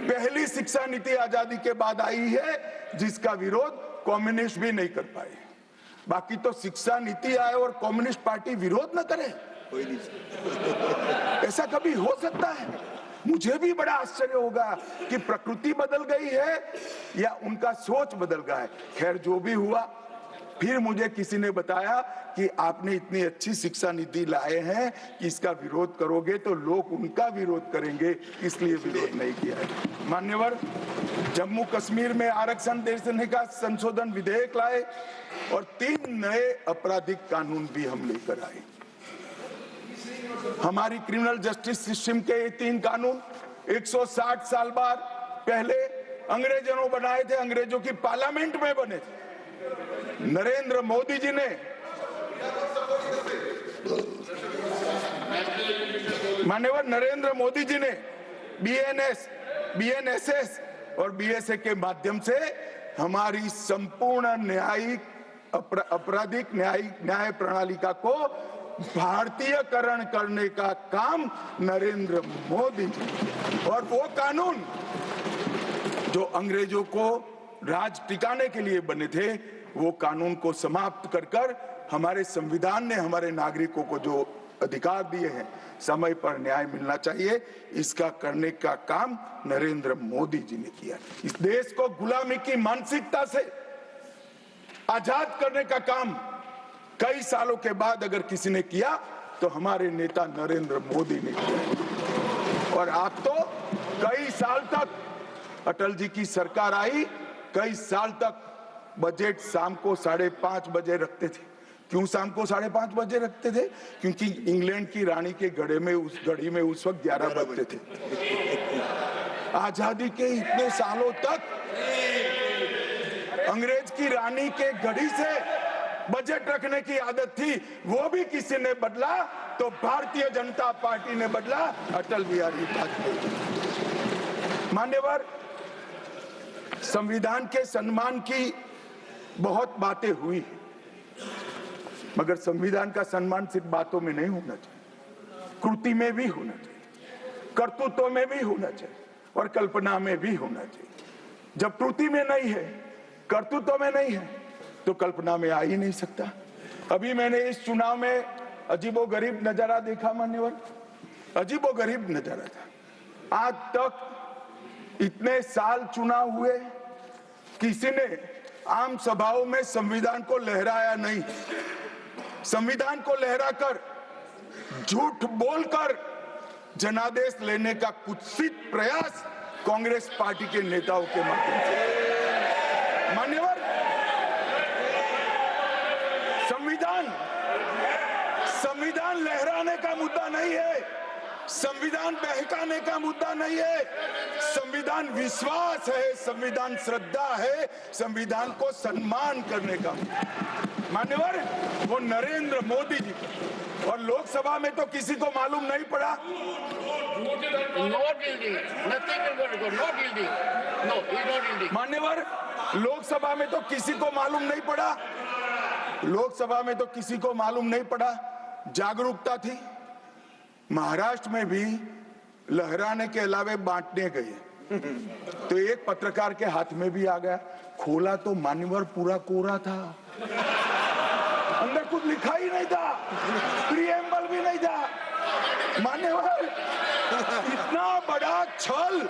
पहली शिक्षा नीति आजादी के बाद आई है जिसका विरोध कम्युनिस्ट भी नहीं कर पाए। बाकी तो शिक्षा नीति आए और कम्युनिस्ट पार्टी विरोध न करे, ऐसा कभी हो सकता है? मुझे भी बड़ा आश्चर्य होगा कि प्रकृति बदल गई है या उनका सोच बदल गया है। खैर, जो भी हुआ, फिर मुझे किसी ने बताया कि आपने इतनी अच्छी शिक्षा नीति लाए हैं कि इसका विरोध करोगे तो लोग उनका विरोध करेंगे, इसलिए विरोध नहीं किया है। मान्यवर, जम्मू कश्मीर में आरक्षण देने का संशोधन विधेयक लाए और 3 नए आपराधिक कानून भी हम लेकर आए। हमारी क्रिमिनल जस्टिस सिस्टम के ये 3 कानून 160 साल बाद पहले अंग्रेजों ने बनाए थे, अंग्रेजों की पार्लियामेंट में बने थे। नरेंद्र मोदी जी ने, माननीय नरेंद्र मोदी जी ने बीएनएस, बीएनएसएस और बीएसए के माध्यम से हमारी संपूर्ण न्यायिक आपराधिक न्याय प्रणालिका को भारतीयकरण करने का काम नरेंद्र मोदी जी। और वो कानून जो अंग्रेजों को राज टिकाने के लिए बने थे, वो कानून को समाप्त कर कर हमारे संविधान ने हमारे नागरिकों को जो अधिकार दिए हैं, समय पर न्याय मिलना चाहिए, इसका करने का काम नरेंद्र मोदी जी ने किया। इस देश को गुलामी की मानसिकता से आजाद करने का काम कई सालों के बाद अगर किसी ने किया तो हमारे नेता नरेंद्र मोदी ने किया। और आप तो कई साल तक, अटल जी की सरकार आई, कई साल तक बजट शाम को 5:30 बजे रखते थे। क्यों शाम को 5:30 बजे रखते थे? क्योंकि इंग्लैंड की रानी के घड़ी में उस वक्त 11 बजते थे। आजादी के इतने सालों तक अंग्रेज की रानी के घड़ी से बजट रखने की आदत थी, वो भी किसी ने बदला तो भारतीय जनता पार्टी ने बदला, अटल बिहारी वाजपेयी। मान्यवर, संविधान के सम्मान की बहुत बातें हुई, मगर संविधान का सम्मान सिर्फ बातों में नहीं होना चाहिए, कृति में भी होना चाहिए, कर्तृत्व में भी होना चाहिए और कल्पना में भी होना चाहिए। जब कृति में नहीं है, कर्तृत्व में नहीं है, तो कल्पना में आ ही नहीं सकता। अभी मैंने इस चुनाव में अजीबोगरीब नजारा देखा मान्यवर, अजीबोगरीब नजारा था। आज तक इतने साल चुनाव हुए, किसी ने आम सभाओं में संविधान को लहराया नहीं। संविधान को लहराकर, झूठ बोलकर जनादेश लेने का कुत्सित प्रयास कांग्रेस पार्टी के नेताओं के माध्यम से। मान्यवर, संविधान लहराने का मुद्दा नहीं है, संविधान बहकाने का मुद्दा नहीं है, संविधान विश्वास है, संविधान श्रद्धा है, संविधान को सम्मान करने का। मान्यवर, वो नरेंद्र मोदी जी को, और लोकसभा में तो किसी को मालूम नहीं पड़ा। मान्यवर, लोकसभा में तो किसी को मालूम नहीं पड़ा, लोकसभा में तो किसी को मालूम नहीं पड़ा। जागरूकता थी। महाराष्ट्र में भी लहराने के अलावे बांटने गए तो एक पत्रकार के हाथ में भी आ गया, खोला तो मान्यवर पूरा कोरा था, अंदर कुछ लिखा ही नहीं था, प्रीएम्बल भी नहीं था। मान्यवर, इतना बड़ा छल,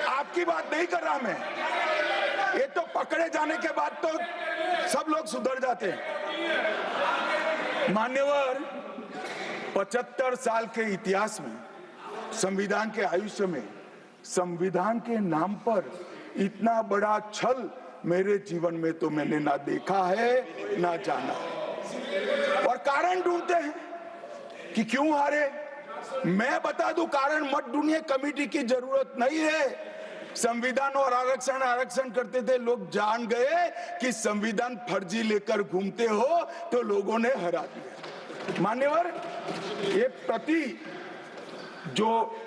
आपकी बात नहीं कर रहा मैं, ये तो पकड़े जाने के बाद तो सब लोग सुधर जाते हैं। मान्यवर, 75 साल के इतिहास में, संविधान के आयुष्य में, संविधान के नाम पर इतना बड़ा छल मेरे जीवन में तो मैंने ना देखा है ना जाना। और कारण ढूंढते हैं कि क्यों हारे। मैं बता दूं कारण मत ढूंढिए, कमेटी की जरूरत नहीं है। संविधान और आरक्षण करते थे, लोग जान गए कि संविधान फर्जी लेकर घूमते हो तो लोगों ने हरा दिया। मान्यवर, ये प्रति जो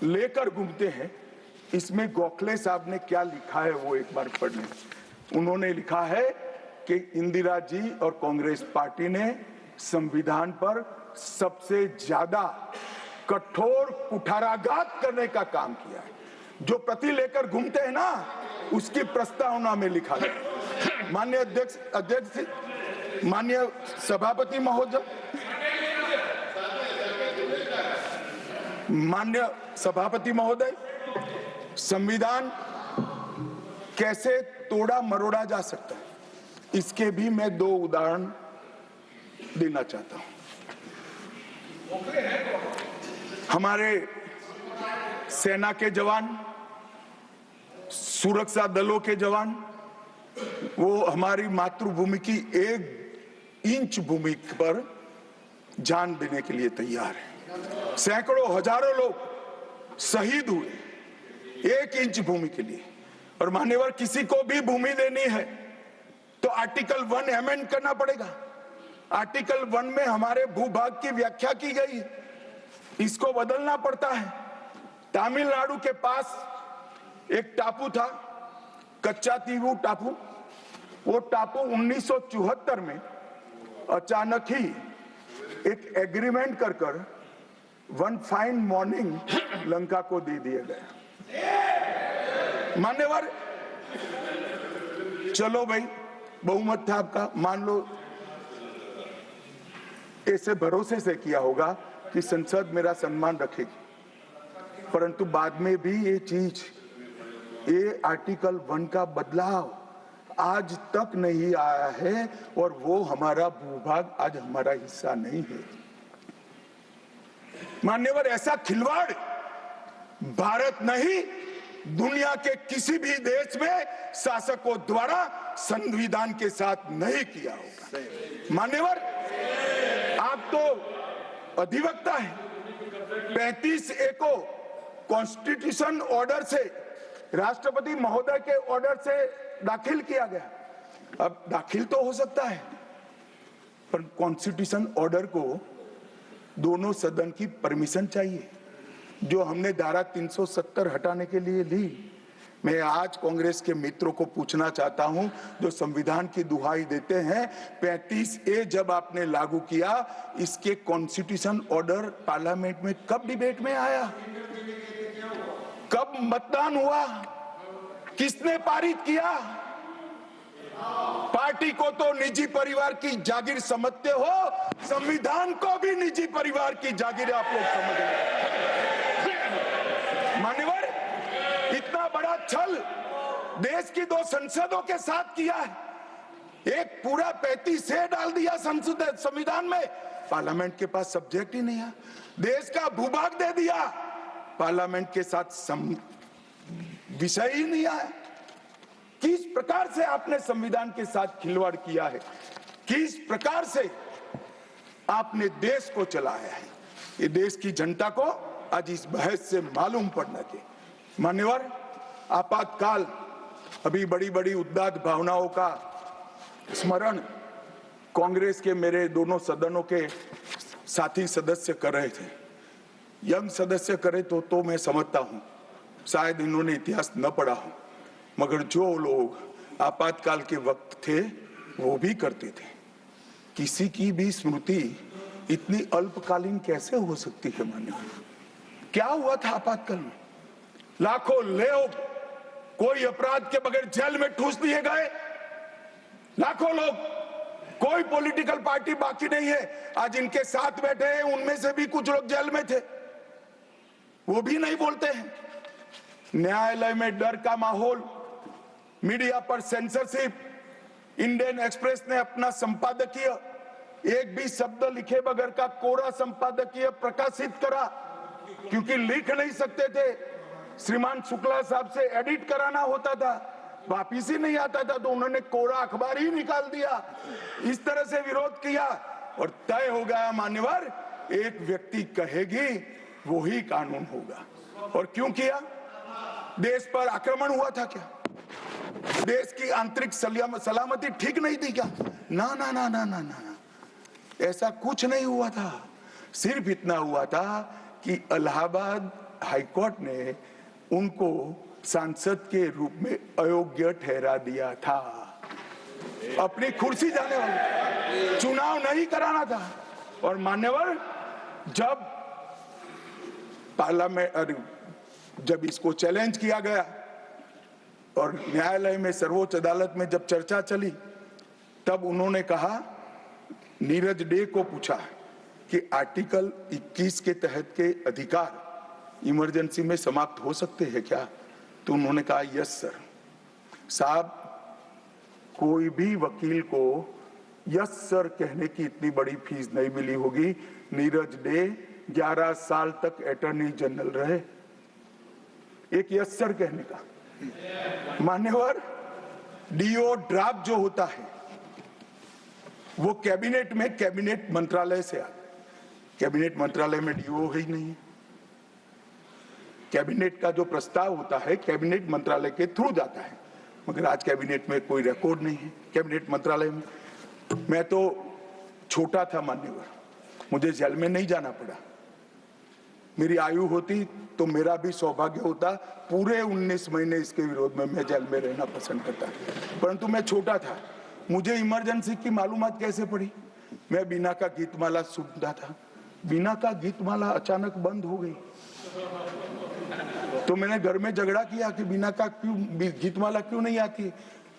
लेकर घूमते हैं, इसमें गोखले साहब ने क्या लिखा है वो एक बार पढ़ लें। उन्होंने लिखा है कि इंदिरा जी और कांग्रेस पार्टी ने संविधान पर सबसे ज्यादा कठोर कुठाराघात करने का काम किया है। जो प्रति लेकर घूमते हैं ना, उसकी प्रस्तावना में लिखा गया। माननीय अध्यक्ष, माननीय सभापति महोदय, माननीय सभापति महोदय, संविधान कैसे तोड़ा मरोड़ा जा सकता है, इसके भी मैं 2 उदाहरण देना चाहता हूं। हमारे सेना के जवान, सुरक्षा दलों के जवान, वो हमारी मातृभूमि की 1 इंच भूमि पर जान देने के लिए तैयार है। सैकड़ों हजारों लोग शहीद हुए 1 इंच भूमि के लिए। और मान्यवर, किसी को भी भूमि देनी है तो आर्टिकल 1 अमेंड करना पड़ेगा। आर्टिकल 1 में हमारे भूभाग की व्याख्या की गई है, इसको बदलना पड़ता है। तमिलनाडु के पास एक टापू था, कच्चातीवू टापू। वो टापू 1974 में अचानक ही एक एग्रीमेंट कर वन फाइन मॉर्निंग लंका को दे दिया गया। मान्यवर, चलो भाई, बहुमत था आपका, मान लो ऐसे भरोसे से किया होगा कि संसद मेरा सम्मान रखेगी, परंतु बाद में भी ये चीज, ये आर्टिकल 1 का बदलाव आज तक नहीं आया है और वो हमारा भूभाग आज हमारा हिस्सा नहीं है। मान्यवर, ऐसा खिलवाड़ भारत नहीं, दुनिया के किसी भी देश में शासकों द्वारा संविधान के साथ नहीं किया होगा। मान्यवर, आप तो अधिवक्ता हैं। 35A को कॉन्स्टिट्यूशन ऑर्डर से, राष्ट्रपति महोदय के ऑर्डर से दाखिल किया गया। अब दाखिल तो हो सकता है, पर कॉन्स्टिट्यूशन ऑर्डर को दोनों सदन की परमिशन चाहिए, जो हमने धारा 370 हटाने के लिए ली। मैं आज कांग्रेस के मित्रों को पूछना चाहता हूं, जो संविधान की दुहाई देते हैं, 35A जब आपने लागू किया, इसके कॉन्स्टिट्यूशन ऑर्डर पार्लियामेंट में कब डिबेट में आया, कब मतदान हुआ, किसने पारित किया? पार्टी को तो निजी परिवार की जागीर समझते हो, संविधान को भी निजी परिवार की जागीर आप लोग समझ रहे हैं। मान्यवर, इतना बड़ा छल देश की 2 संसदों के साथ किया है। एक पूरा 35A डाल दिया संसद संविधान में, पार्लियामेंट के पास सब्जेक्ट ही नहीं है। देश का भूभाग दे दिया, पार्लियामेंट के साथ विषय ही नहीं आया। किस प्रकार से आपने संविधान के साथ खिलवाड़ किया है, किस प्रकार से आपने देश को चलाया है, ये देश की जनता को आज इस बहस से मालूम पड़ना चाहिए। मान्यवर, आपातकाल, अभी बड़ी बड़ी उद्दात भावनाओं का स्मरण कांग्रेस के मेरे दोनों सदनों के साथी सदस्य कर रहे थे। यंग सदस्य करे तो मैं समझता हूं, शायद इन्होंने इतिहास न पढ़ा हो, मगर जो लोग आपातकाल के वक्त थे वो भी करते थे। किसी की भी स्मृति इतनी अल्पकालीन कैसे हो सकती है? मान्यवर, क्या हुआ था आपातकाल में? लाखों लोग कोई अपराध के बगैर जेल में ठूस दिए गए। लाखों लोग, कोई पॉलिटिकल पार्टी बाकी नहीं है। आज इनके साथ बैठे हैं, उनमें से भी कुछ लोग जेल में थे, वो भी नहीं बोलते हैं। न्यायालय में डर का माहौल, मीडिया पर सेंसरशिप। इंडियन एक्सप्रेस ने अपना संपादकीय एक भी शब्द लिखे बगैर का कोरा संपादकीय प्रकाशित करा, क्योंकि लिख नहीं सकते थे। श्रीमान शुक्ला साहब से एडिट कराना होता था, वापिस ही नहीं आता था, तो उन्होंने कोरा अखबार ही निकाल दिया। इस तरह से विरोध किया और तय हो गया, मान्यवर, एक व्यक्ति कहेगी वो ही कानून होगा। और क्यों किया? देश पर आक्रमण हुआ था क्या? देश की आंतरिक सलामती ठीक नहीं थी क्या? ना ना ना ना ना ना, ऐसा कुछ नहीं हुआ था। सिर्फ इतना हुआ था कि इलाहाबाद हाईकोर्ट ने उनको सांसद के रूप में अयोग्य ठहरा दिया था। अपनी कुर्सी जाने वाले, चुनाव नहीं कराना था। और मान्यवर, जब पार्लियामेंट, जब इसको चैलेंज किया गया और न्यायालय में, सर्वोच्च अदालत में जब चर्चा चली, तब उन्होंने कहा, नीरज डे को पूछा कि आर्टिकल 21 के तहत के अधिकार इमरजेंसी में समाप्त हो सकते हैं क्या? तो उन्होंने कहा, यस सर। साहब, कोई भी वकील को यस सर कहने की इतनी बड़ी फीस नहीं मिली होगी। नीरज डे 11 साल तक अटॉर्नी जनरल रहे, एक यस सर कहने का। मान्यवर, डीओ ड्राफ्ट जो होता है वो कैबिनेट में, कैबिनेट मंत्रालय से आता है। कैबिनेट मंत्रालय में डीओ ही नहीं है। कैबिनेट का जो प्रस्ताव होता है कैबिनेट मंत्रालय के थ्रू जाता है, मगर आज कैबिनेट में कोई रिकॉर्ड नहीं है। कैबिनेट मंत्रालय में, मैं तो छोटा था मान्यवर, मुझे जेल में नहीं जाना पड़ा। मेरी आयु होती तो मेरा भी सौभाग्य होता, पूरे 19 महीने इसके विरोध में मैं जेल में रहना पसंद करता, परंतु मैं छोटा था। मुझे इमरजेंसी की मालूमात कैसे पड़ी? मैं बीना का गीतमाला सुनता था, बीना का गीतमाला अचानक बंद हो गई, तो मैंने घर में झगड़ा किया कि बीना का क्यों गीतमाला क्यों नहीं आती।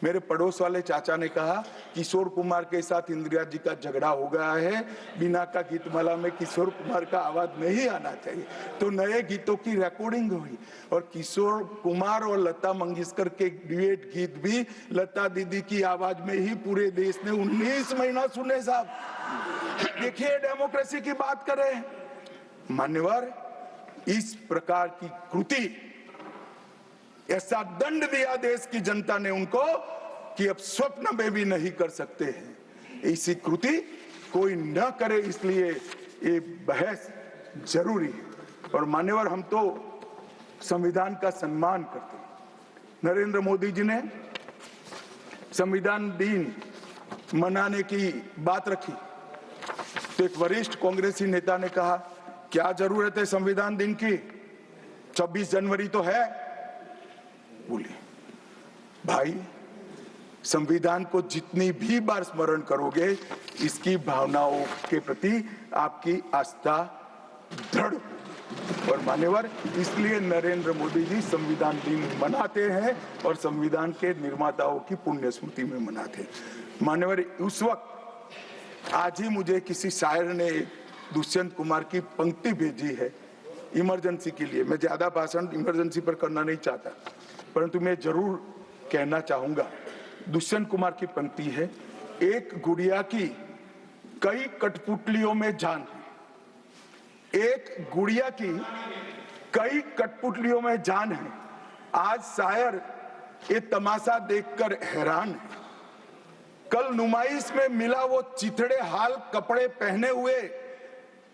मेरे पड़ोस वाले चाचा ने कहा, किशोर कुमार के साथ इंदिरा जी का झगड़ा हो गया है, बीना का गीतमाला में किशोर कुमार का आवाज नहीं आना चाहिए। तो नए गीतों की रिकॉर्डिंग हुई और किशोर कुमार और लता मंगेशकर के ड्यूएट गीत भी लता दीदी की आवाज में ही पूरे देश ने 19 महीना सुने। साहब देखिए, डेमोक्रेसी की बात करें मान्यवर, इस प्रकार की कृति ऐसा दंड दिया देश की जनता ने उनको कि अब स्वप्न में भी नहीं कर सकते हैं। ऐसी कृति कोई न करे, इसलिए ये बहस जरूरी है। और मान्यवर, हम तो संविधान का सम्मान करते हैं। नरेंद्र मोदी जी ने संविधान दिन मनाने की बात रखी तो एक वरिष्ठ कांग्रेसी नेता ने कहा, क्या जरूरत है संविधान दिन की, 26 जनवरी तो है। बोले, भाई संविधान को जितनी भी बार स्मरण करोगे, इसकी भावनाओं के प्रति आपकी आस्था दृढ़। और मान्यवर, इसलिए नरेंद्र मोदी जी संविधान दिन मनाते हैं और संविधान के निर्माताओं की पुण्य स्मृति में मनाते हैं। मान्यवर, उस वक्त आज ही मुझे किसी शायर ने दुष्यंत कुमार की पंक्ति भेजी है इमरजेंसी के लिए। मैं ज्यादा भाषण इमरजेंसी पर करना नहीं चाहता, परंतु मैं जरूर कहना चाहूंगा। दुष्यंत कुमार की पंक्ति है, एक गुड़िया की कई कठपुतलियों में जान है, एक गुड़िया की कई कठपुतलियों में जान है। आज शायर ये तमाशा देखकर हैरान है। कल नुमाइश में मिला वो चिथड़े हाल कपड़े पहने हुए,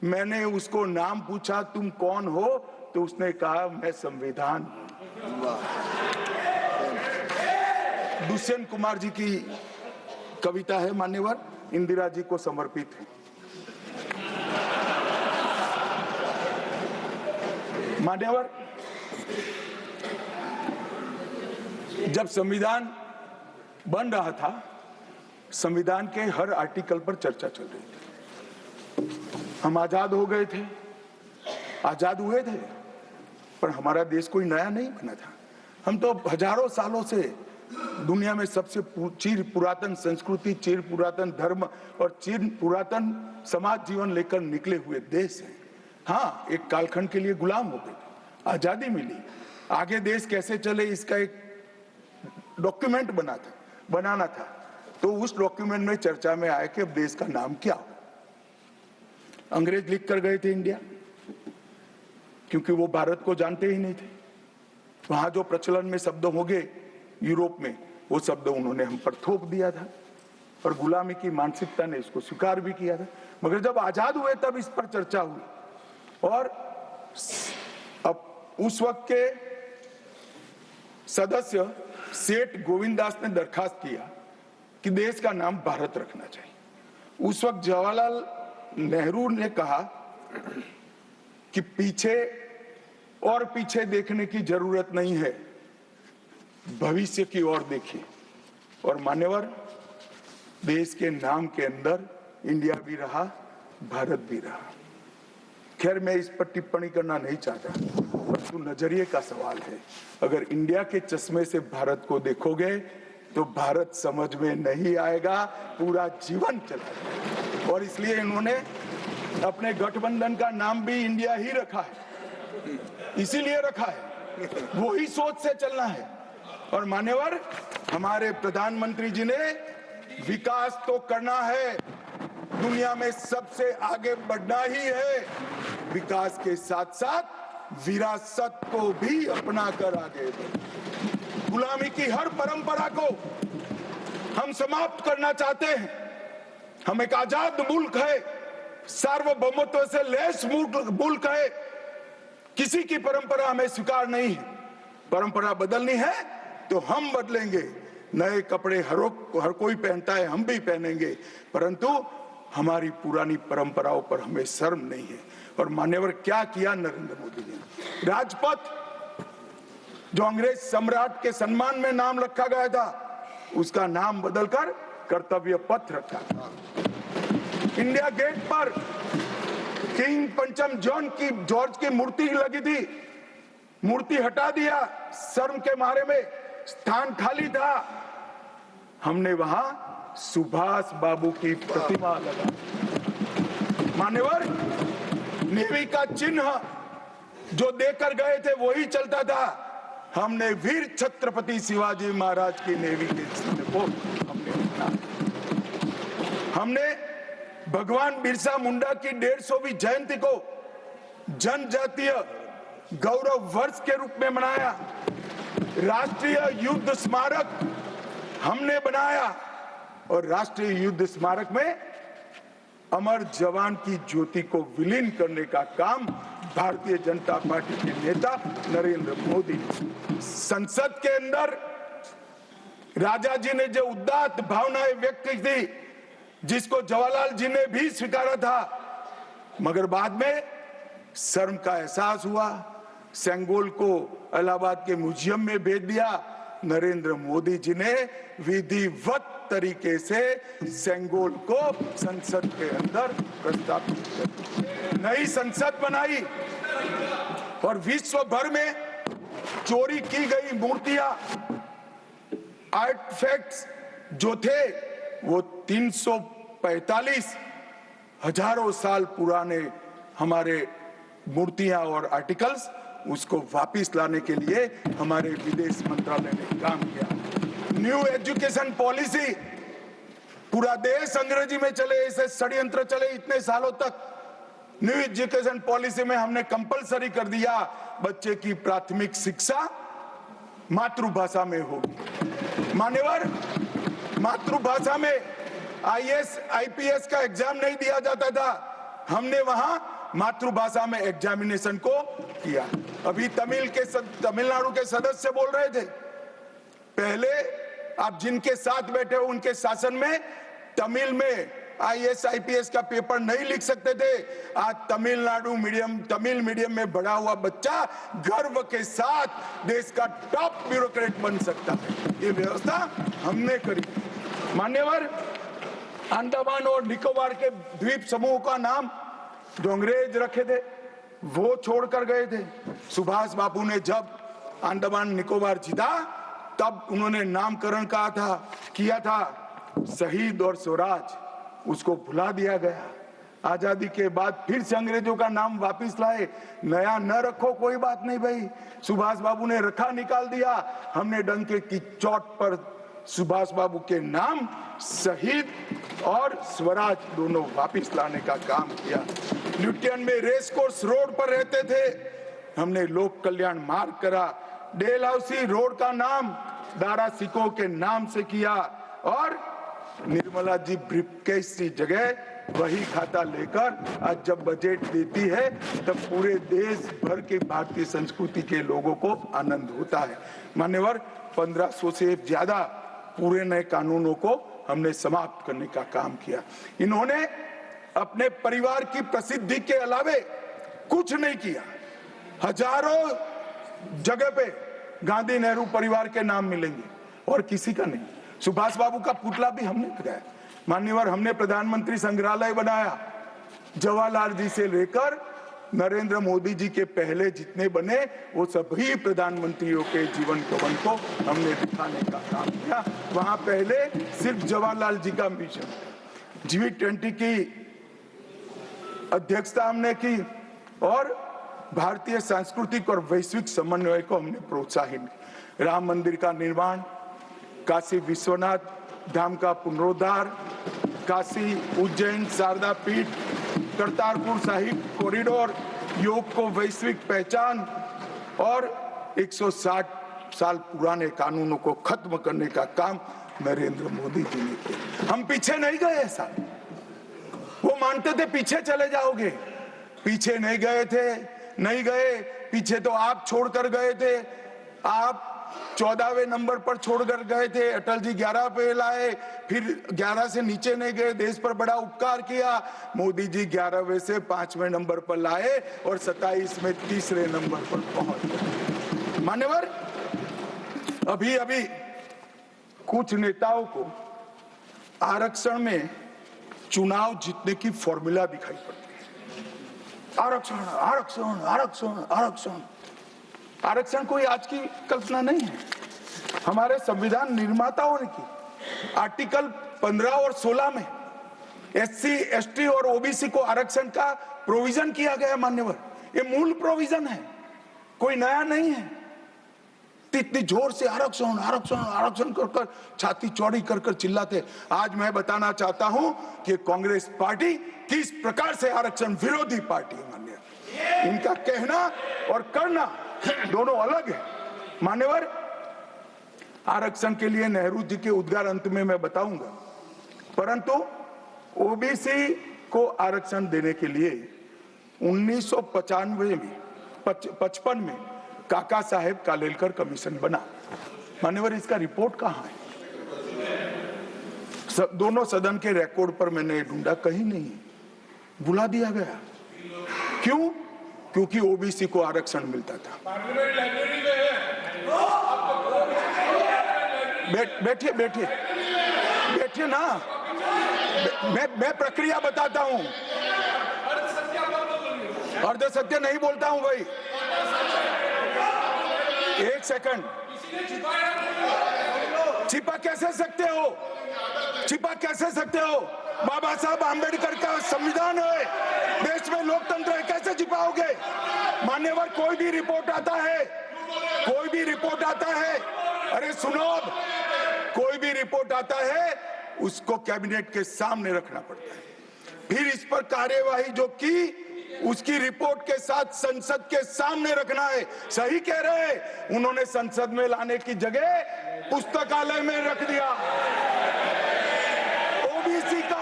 मैंने उसको नाम पूछा तुम कौन हो, तो उसने कहा मैं संविधान। दुष्यंत कुमार जी की कविता है मान्यवर, इंदिरा जी को समर्पित है। मान्यवर, जब संविधान बन रहा था, संविधान के हर आर्टिकल पर चर्चा चल रही थी। हम आजाद हो गए थे, आजाद हुए थे, पर हमारा देश कोई नया नहीं बना था। हम तो हजारों सालों से दुनिया में सबसे चिर पुरातन संस्कृति, चिर पुरातन धर्म और चिर पुरातन समाज जीवन लेकर निकले हुए देश हैं। हाँ, एक कालखंड के लिए गुलाम हो गए, आजादी मिली, आगे देश कैसे चले इसका एक डॉक्यूमेंट बनाना था। तो उस डॉक्यूमेंट में चर्चा में आया कि अब देश का नाम क्या हो। अंग्रेज लिख कर गए थे इंडिया, क्योंकि वो भारत को जानते ही नहीं थे। वहां जो प्रचलन में शब्द हो गए यूरोप में, वो शब्द उन्होंने हम पर थोप दिया था और गुलामी की मानसिकता ने इसको स्वीकार भी किया था। मगर जब आजाद हुए तब इस पर चर्चा हुई और अब उस वक्त के सदस्य सेठ गोविंददास ने दरखास्त किया कि देश का नाम भारत रखना चाहिए। उस वक्त जवाहरलाल नेहरू ने कहा कि पीछे देखने की जरूरत नहीं है, भविष्य की ओर देखिए। और मान्यवर, देश के नाम के अंदर इंडिया भी रहा, भारत भी रहा। खैर, मैं इस पर टिप्पणी करना नहीं चाहता, परंतु नजरिए का सवाल है। अगर इंडिया के चश्मे से भारत को देखोगे तो भारत समझ में नहीं आएगा, पूरा जीवन चला जाएगा। और इसलिए इन्होंने अपने गठबंधन का नाम भी इंडिया ही रखा है, इसीलिए रखा है, वो ही सोच से चलना है। और मान्यवर, हमारे प्रधानमंत्री जी ने विकास तो करना है, दुनिया में सबसे आगे बढ़ना ही है, विकास के साथ साथ विरासत को भी अपना कर आगे बढ़े। गुलामी की हर परंपरा को हम समाप्त करना चाहते हैं। हम एक आजाद मुल्क है, सार्वभौमत्व से लैस मुल्क है, किसी की परंपरा हमें स्वीकार नहीं है। परंपरा बदलनी है तो हम बदलेंगे, नए कपड़े हर कोई पहनता है, हम भी पहनेंगे, परंतु हमारी पुरानी परंपराओं पर हमें शर्म नहीं है। और मान्यवर, क्या किया नरेंद्र मोदी ने, राजपथ जो अंग्रेज सम्राट के सम्मान में नाम रखा गया था, उसका नाम बदलकर कर्तव्य पथ रखा। इंडिया गेट पर किंग पंचम जॉर्ज की मूर्ति लगी थी, मूर्ति हटा दिया, शर्म के मारे में स्थान खाली था, हमने वहां सुभाष बाबू की प्रतिमा लगा। मान्यवर, नेवी का चिन्ह जो देकर गए थे वही चलता था। हमने वीर छत्रपति शिवाजी महाराज की नेवी के चिन्ह को हमने भगवान बिरसा मुंडा की 150वीं जयंती को जनजातीय गौरव वर्ष के रूप में मनाया। राष्ट्रीय युद्ध स्मारक हमने बनाया और राष्ट्रीय युद्ध स्मारक में अमर जवान की ज्योति को विलीन करने का काम भारतीय जनता पार्टी के नेता नरेंद्र मोदी। संसद के अंदर राजा जी ने जो उदात्त भावनाएं व्यक्त की थी, जिसको जवाहरलाल जी ने भी स्वीकारा था, मगर बाद में शर्म का एहसास हुआ, सेंगोल को इलाहाबाद के म्यूजियम में भेज दिया। नरेंद्र मोदी जी ने विधिवत तरीके से सेंगोल को संसद के अंदर प्रस्तावित कर नई संसद बनाई और विश्व भर में चोरी की गई मूर्तियां, आर्टिफैक्ट्स जो थे वो 345 हजारों साल पुराने हमारे मूर्तियां और आर्टिकल्स, उसको वापस लाने के लिए हमारे विदेश मंत्रालय ने काम किया। न्यू एजुकेशन पॉलिसी, पूरा देश अंग्रेजी में चले, ऐसे षड्यंत्र चले इतने सालों तक। न्यू एजुकेशन पॉलिसी में हमने कंपलसरी कर दिया बच्चे की प्राथमिक शिक्षा मातृभाषा में होगी। मान्यवर, मातृभाषा में आईएएस आईपीएस का एग्जाम नहीं दिया जाता था, हमने वहां मातृभाषा में एग्जामिनेशन को किया। अभी तमिलनाडु के सदस्य बोल रहे थे, पहले आप जिनके साथ बैठे हो उनके शासन में तमिल में आईएएस आईपीएस का पेपर नहीं लिख सकते थे। आज तमिल मीडियम में बड़ा हुआ बच्चा गर्व के साथ देश का टॉप ब्यूरोक्रेट बन सकता है। ये व्यवस्था हमने करी। मान्यवर, अंडमान और निकोबार के द्वीप समूह का नाम जो अंग्रेज रखे थे वो छोड़कर गए थे। सुभाष बाबू ने जब अंडमान निकोबार जीता तब उन्होंने नामकरण किया था शहीद और स्वराज, उसको भुला दिया गया। आजादी के बाद फिर से अंग्रेजों का नाम वापस लाए, नया न रखो कोई बात नहीं भाई, सुभाष बाबू ने रखा निकाल दिया, हमने डंके की चोट पर सुभाष बाबू के नाम शहीद और स्वराज दोनों वापस लाने का काम किया। ल्यूटियन में रेस कोर्स रोड पर रहते थे, हमने लोक कल्याण मार्ग करा। डेलहाउसी रोड का नाम दारा सिकोह के नाम से किया और निर्मला जी ब्रीफकेस की जगह वही खाता लेकर आज जब बजट देती है तब पूरे देश भर के भारतीय संस्कृति के लोगों को आनंद होता है। मान्यवर, 1500 से ज्यादा पूरे नए कानूनों को हमने समाप्त करने का काम किया। इन्होंने अपने परिवार की प्रसिद्धि के अलावे कुछ नहीं किया। हजारों जगह पे गांधी नेहरू परिवार के नाम मिलेंगे और किसी का नहीं। सुभाष बाबू का पुतला भी हमने लगाया। मान्यवर, हमने प्रधानमंत्री संग्रहालय बनाया। जवाहरलाल जी से लेकर नरेंद्र मोदी जी के पहले जितने बने वो सभी प्रधानमंत्रियों के जीवन कवन को हमने दिखाने का काम किया। वहां पहले सिर्फ जवाहरलाल जी का मिशन, G20 की अध्यक्षता हमने की और भारतीय सांस्कृतिक और वैश्विक समन्वय को हमने प्रोत्साहित किया। राम मंदिर का निर्माण, काशी विश्वनाथ धाम का पुनरुद्धार, काशी उज्जैन शारदा पीठ, करतारपुर साहिब कॉरिडोर, योग को वैश्विक पहचान और 160 साल पुराने कानूनों को खत्म करने का काम नरेंद्र मोदी जी ने किया। हम पीछे नहीं गए। ऐसा वो मानते थे पीछे चले जाओगे, पीछे नहीं गए। पीछे तो आप छोड़कर गए थे। आप 14वें नंबर पर छोड़कर गए थे, अटल जी 11 पे लाए, फिर 11 से नीचे नहीं गए, देश पर बड़ा उपकार किया। मोदी जी 11वें से 5वें नंबर पर लाए और 27 में तीसरे नंबर पर पहुंच गए। मान्यवर, अभी कुछ नेताओं को आरक्षण में चुनाव जीतने की फॉर्मूला दिखाई पड़ती है। आरक्षण आरक्षण आरक्षण आरक्षण आरक्षण कोई आज की कल्पना नहीं है, हमारे संविधान निर्माताओं ने की। आर्टिकल 15 और 16 में SC, ST और OBC को आरक्षण का प्रोविजन किया गया। मान्यवर, ये मूल प्रोविजन है, कोई नया नहीं है। इतनी जोर से आरक्षण आरक्षण आरक्षण कर छाती चौड़ी कर चिल्लाते। आज मैं बताना चाहता हूं कि कांग्रेस पार्टी किस प्रकार से आरक्षण विरोधी पार्टी है। मान्यवर, इनका कहना और करना दोनों अलग है। मान्यवर, आरक्षण के लिए नेहरू जी के उद्गार अंत में मैं बताऊंगा, परंतु ओबीसी को आरक्षण देने के लिए 1955 में काका साहेब कालेलकर कमीशन बना। मान्यवर, इसका रिपोर्ट कहाँ है? दोनों सदन के रिकॉर्ड पर मैंने ढूंढा, कहीं नहीं, बुला दिया गया। क्यों? क्योंकि ओबीसी को आरक्षण मिलता था। बैठिए बैठिए बैठिए ना, मैं प्रक्रिया बताता हूं। अर्ध सत्य नहीं बोलता हूं भाई, एक सेकंड। छिपा कैसे सकते हो? छिपा कैसे सकते हो? बाबा साहब आंबेडकर का संविधान है, देश में लोकतंत्र है, कैसे छिपाओगे? मान्यवर, कोई भी रिपोर्ट आता है, कोई भी रिपोर्ट आता है, अरे सुनो, अब कोई भी रिपोर्ट आता है उसको कैबिनेट के सामने रखना पड़ता है, फिर इस पर कार्यवाही जो की उसकी रिपोर्ट के साथ संसद के सामने रखना है। सही कह रहे हैं, उन्होंने संसद में लाने की जगह पुस्तकालय में रख दिया। ओबीसी का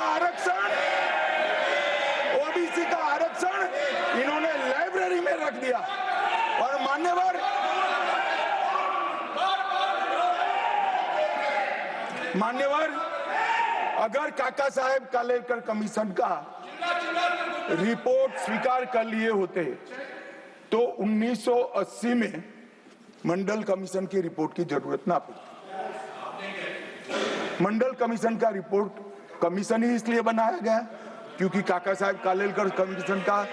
आरक्षण इन्होंने लाइब्रेरी में रख दिया। और मान्यवर, अगर काका साहेब कालेलकर कमीशन का रिपोर्ट स्वीकार कर लिए होते तो 1980 में मंडल कमीशन की रिपोर्ट की जरूरत ना पड़ती। मंडल कमीशन का रिपोर्ट कमीशन ही इसलिए बनाया गया क्योंकि काका साहेब कालेलकर कमीशन का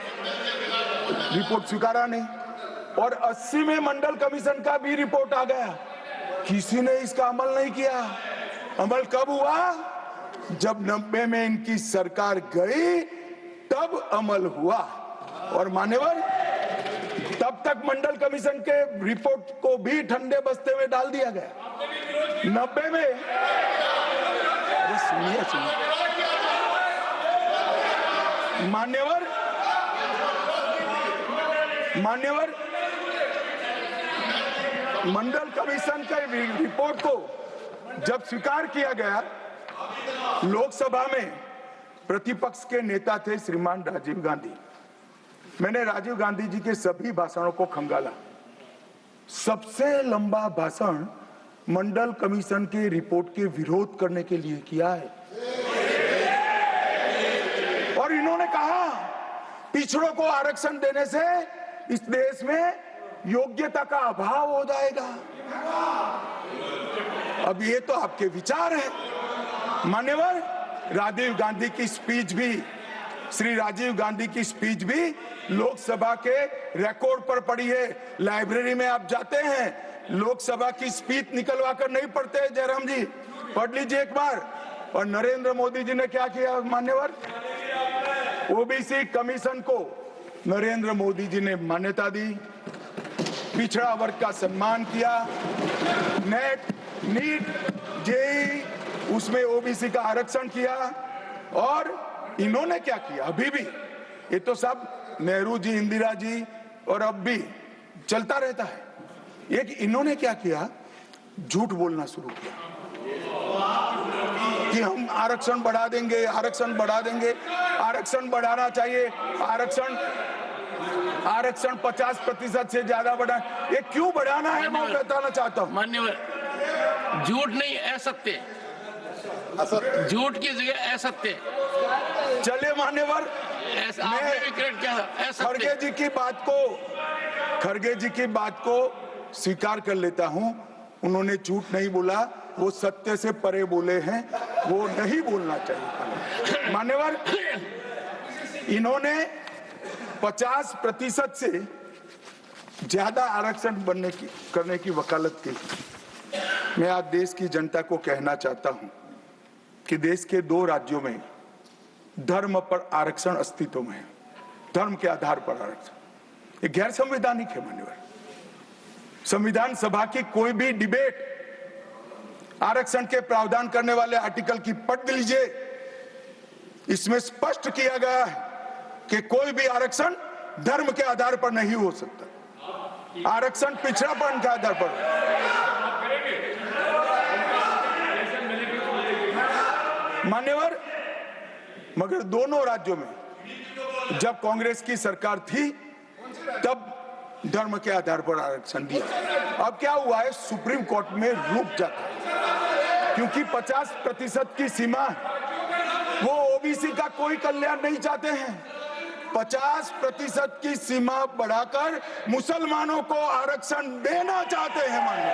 रिपोर्ट स्वीकारा नहीं, और 80 में मंडल कमीशन का भी रिपोर्ट आ गया, किसी ने इसका अमल नहीं किया। अमल कब हुआ? जब 90 में इनकी सरकार गई तब अमल हुआ। और मान्यवर, तब तक मंडल कमीशन के रिपोर्ट को भी ठंडे बस्ते में डाल दिया गया। 90 में, अरे सुनिए मान्यवर, मंडल कमीशन के रिपोर्ट को जब स्वीकार किया गया, लोकसभा में प्रतिपक्ष के नेता थे श्रीमान राजीव गांधी। मैंने राजीव गांधी जी के सभी भाषणों को खंगाला। सबसे लंबा भाषण मंडल कमीशन के रिपोर्ट के विरोध करने के लिए किया है। और इन्होंने कहा पिछड़ों को आरक्षण देने से इस देश में योग्यता का अभाव हो जाएगा। अब ये तो आपके विचार है। मान्यवर, राजीव गांधी की स्पीच भी, श्री राजीव गांधी की स्पीच भी लोकसभा के रिकॉर्ड पर पड़ी है। लाइब्रेरी में आप जाते हैं, लोकसभा की स्पीच निकलवा कर नहीं पढ़ते। जयराम जी, पढ़ लीजिए एक बार। और नरेंद्र मोदी जी ने क्या किया मान्यवर? ओबीसी कमीशन को नरेंद्र मोदी जी ने मान्यता दी, पिछड़ा वर्ग का सम्मान किया, नेट, नीट, जेईई, उसमें ओबीसी का आरक्षण किया। और इन्होंने क्या किया? अभी भी ये तो सब नेहरू जी, इंदिरा जी और अब भी चलता रहता है। एक इन्होंने क्या किया? झूठ बोलना शुरू किया कि हम आरक्षण बढ़ा देंगे, आरक्षण बढ़ा देंगे, आरक्षण बढ़ाना चाहिए, आरक्षण 50% से ज्यादा बढ़ा। ये क्यों बढ़ाना है मैं बताना चाहता हूँ। मान्यवर, झूठ नहीं, असत्य, झूठ की जगह असत्य। चलिए मान्यवर, आपने भी करेक्ट किया, खड़गे जी की बात को स्वीकार कर लेता हूं। उन्होंने झूठ नहीं बोला, वो सत्य से परे बोले हैं, वो नहीं बोलना चाहिए। मान्यवर, इन्होंने 50% से ज्यादा आरक्षण करने की वकालत की। मैं आज देश की जनता को कहना चाहता हूं कि देश के 2 राज्यों में धर्म पर आरक्षण अस्तित्व में है। धर्म के आधार पर आरक्षण ये गैर संवैधानिक है। मान्यवर, संविधान सभा की कोई भी डिबेट आरक्षण के प्रावधान करने वाले आर्टिकल की पढ़ लीजिए, इसमें स्पष्ट किया गया है कि कोई भी आरक्षण धर्म के आधार पर नहीं हो सकता। आरक्षण पिछड़ापन के आधार पर। मान्यवर, मगर दोनों राज्यों में जब कांग्रेस की सरकार थी तब धर्म के आधार पर आरक्षण दिया। अब क्या हुआ है, सुप्रीम कोर्ट में रुक जाता है क्योंकि 50% की सीमा वो ओबीसी का कोई कल्याण नहीं चाहते हैं। 50% की सीमा बढ़ाकर मुसलमानों को आरक्षण देना चाहते हैं, मान्य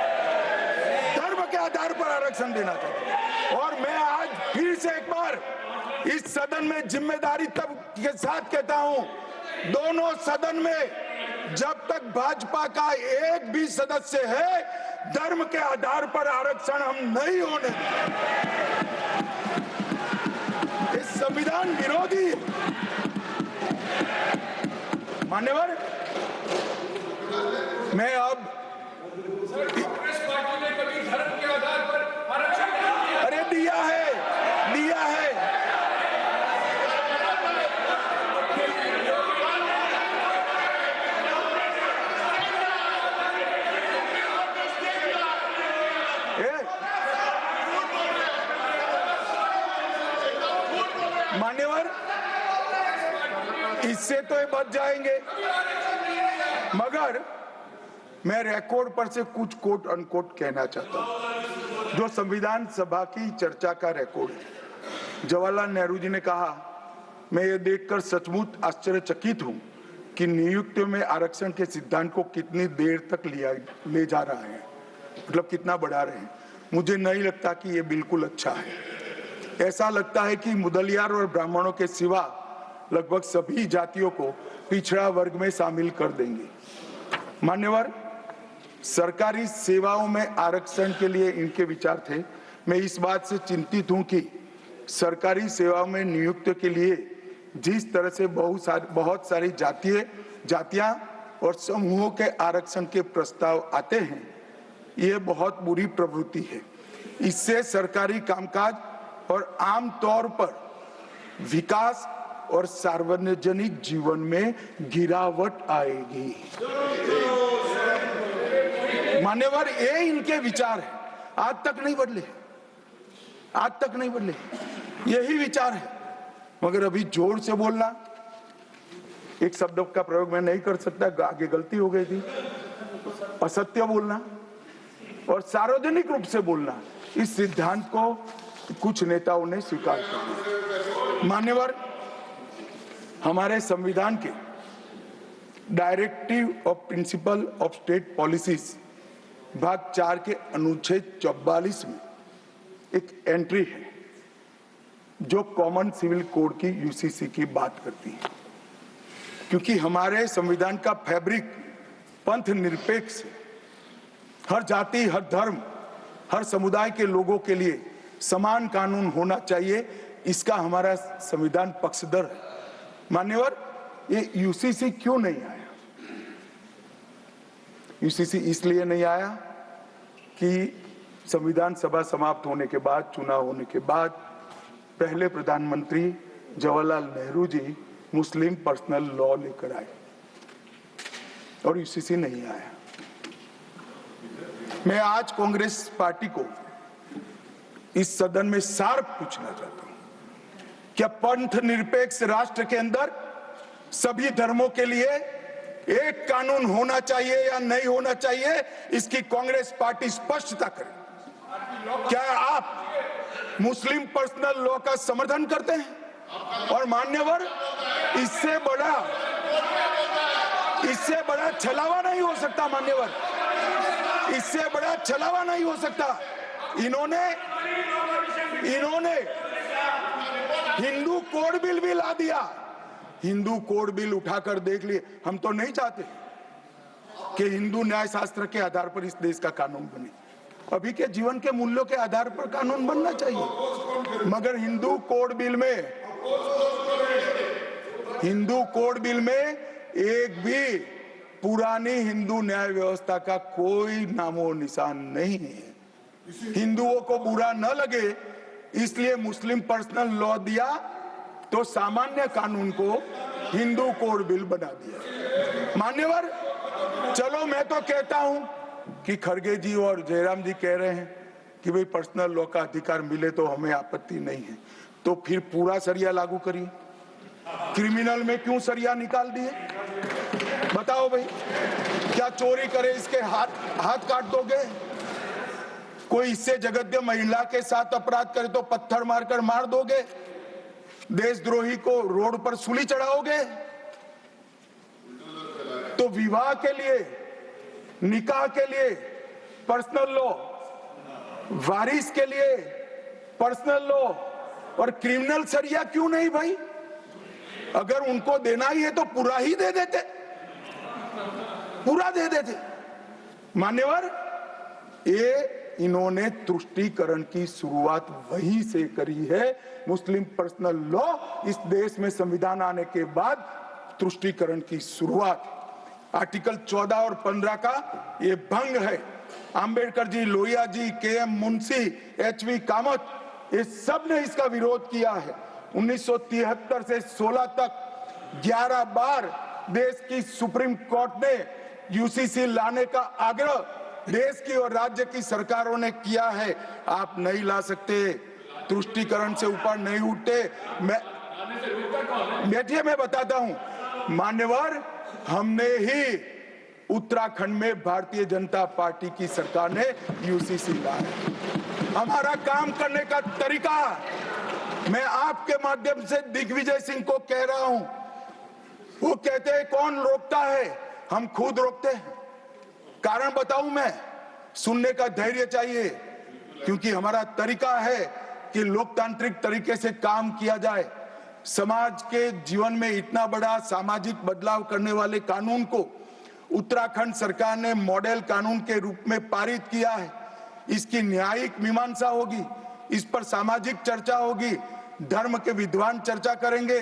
धर्म के आधार पर आरक्षण देना चाहते हैं। और मैं आज फिर से एक बार इस सदन में जिम्मेदारी तब के साथ कहता हूं, दोनों सदन में जब तक भाजपा का एक भी सदस्य है, धर्म के आधार पर आरक्षण हम नहीं होने देंगे। इस संविधान विरोधी मान्यवर, मैं अब कांग्रेस पार्टी ने कभी धर्म के आधार पर आरक्षण नहीं दिया। अरे दिया है। मान्यवर, इससे तो ये बच जाएंगे, मगर मैं रिकॉर्ड पर से कुछ कोट अनकोट कहना चाहता हूं जो संविधान सभा की चर्चा का रिकॉर्ड है। जवाहरलाल नेहरू जी ने कहा, मैं ये देखकर सचमुच आश्चर्यचकित हूं कि नियुक्तियों में आरक्षण के सिद्धांत को कितनी देर तक ले जा रहा है, मतलब कितना बढ़ा रहे हैं। मुझे नहीं लगता कि ये बिल्कुल अच्छा है। ऐसा लगता है कि मुदलियार और ब्राह्मणों के सिवा लगभग सभी जातियों को पिछड़ा वर्ग में शामिल कर देंगे। मान्यवर, सरकारी सेवाओं में आरक्षण के लिए इनके विचार थे। मैं इस बात से चिंतित हूं कि सरकारी सेवाओं में नियुक्ति के लिए जिस तरह से बहुत सारी जातियां और समूहों के आरक्षण के प्रस्ताव आते हैं, ये बहुत बुरी प्रवृत्ति है। इससे सरकारी कामकाज और आम तौर पर विकास और सार्वजनिक जीवन में गिरावट आएगी। मान्यवर, ये इनके विचार है, आज तक नहीं बदले, यही विचार है। मगर अभी जोर से बोलना, एक शब्द का प्रयोग मैं नहीं कर सकता, आगे गलती हो गई थी, असत्य बोलना और सार्वजनिक रूप से बोलना, इस सिद्धांत को कुछ नेताओं ने स्वीकार किया। मान्यवर, हमारे संविधान के directive of principle of state policies भाग 4 के अनुच्छेद 44 में एक एंट्री है जो कॉमन सिविल कोड की यूसीसी की बात करती है। क्योंकि हमारे संविधान का फैब्रिक पंथ निरपेक्ष है, हर जाति, हर धर्म, हर समुदाय के लोगों के लिए समान कानून होना चाहिए, इसका हमारा संविधान पक्षधर है। मान्यवर, ये यूसीसी क्यों नहीं आया? यूसीसी इसलिए नहीं आया कि संविधान सभा समाप्त होने के बाद, चुनाव होने के बाद, पहले प्रधानमंत्री जवाहरलाल नेहरू जी मुस्लिम पर्सनल लॉ लेकर आए और यूसीसी नहीं आया। मैं आज कांग्रेस पार्टी को इस सदन में सार्थ पूछना चाहता हूं, क्या पंथ निरपेक्ष राष्ट्र के अंदर सभी धर्मों के लिए एक कानून होना चाहिए या नहीं होना चाहिए? इसकी कांग्रेस पार्टी स्पष्टता करे। क्या आप मुस्लिम पर्सनल लॉ का समर्थन करते हैं? और मान्यवर, इससे बड़ा छलावा नहीं हो सकता। मान्यवर, इससे बड़ा छलावा नहीं हो सकता। इन्होंने हिंदू कोड बिल भी ला दिया। हिंदू कोड बिल उठाकर देख लिए। हम तो नहीं चाहते कि हिंदू न्याय शास्त्र के आधार पर इस देश का कानून बने, अभी के जीवन के मूल्यों के आधार पर कानून बनना चाहिए। मगर हिंदू कोड बिल में एक भी पुरानी हिंदू न्याय व्यवस्था का कोई नामो निशान नहीं है। हिंदुओं को बुरा न लगे इसलिए मुस्लिम पर्सनल लॉ दिया, तो सामान्य कानून को हिंदू कोड बिल बना दिया। मान्यवर, चलो मैं तो कहता हूं कि खड़गे जी और जयराम जी कह रहे हैं कि भाई पर्सनल लॉ का अधिकार मिले तो हमें आपत्ति नहीं है, तो फिर पूरा सरिया लागू करिए। क्रिमिनल में क्यों सरिया निकाल दिए? बताओ भाई, क्या चोरी करे इसके हाथ काट दोगे? कोई इससे जगद्य महिला के साथ अपराध करे तो पत्थर मारकर मार दोगे? देशद्रोही को रोड पर सूली चढ़ाओगे? तो विवाह के लिए, निकाह के लिए पर्सनल लॉ, वारिस के लिए पर्सनल लॉ और क्रिमिनल सरिया क्यों नहीं भाई? अगर उनको देना ही है तो पूरा ही दे देते, पूरा दे देते। मान्यवर, ये इन्होंने तुष्टीकरण की शुरुआत वहीं से करी है। मुस्लिम पर्सनल लॉ इस देश में संविधान आने के बाद तुष्टीकरण की शुरुआत। आर्टिकल 14 और 15 का ये भंग है। अंबेडकर जी, लोहिया जी, के.एम. मुंशी, एच.वी. कामत, ये सब ने इसका विरोध किया है। 1973 से 16 तक 11 बार देश की सुप्रीम कोर्ट ने यूसीसी लाने का आग्रह देश की और राज्य की सरकारों ने किया है। आप नहीं ला सकते, तुष्टीकरण से ऊपर नहीं उठते। बैठिए, मैं बताता हूं। मान्यवर, हमने ही उत्तराखंड में भारतीय जनता पार्टी की सरकार ने यूसीसी लाया। हमारा काम करने का तरीका, मैं आपके माध्यम से दिग्विजय सिंह को कह रहा हूं। वो कहते हैं कौन रोकता है? हम खुद रोकते हैं। कारण बताऊं मैं? सुनने का धैर्य चाहिए, क्योंकि हमारा तरीका है कि लोकतांत्रिक तरीके से काम किया जाए। समाज के जीवन में इतना बड़ा सामाजिक बदलाव करने वाले कानून को उत्तराखंड सरकार ने मॉडल कानून के रूप में पारित किया है। इसकी न्यायिक मीमांसा होगी, इस पर सामाजिक चर्चा होगी, धर्म के विद्वान चर्चा करेंगे,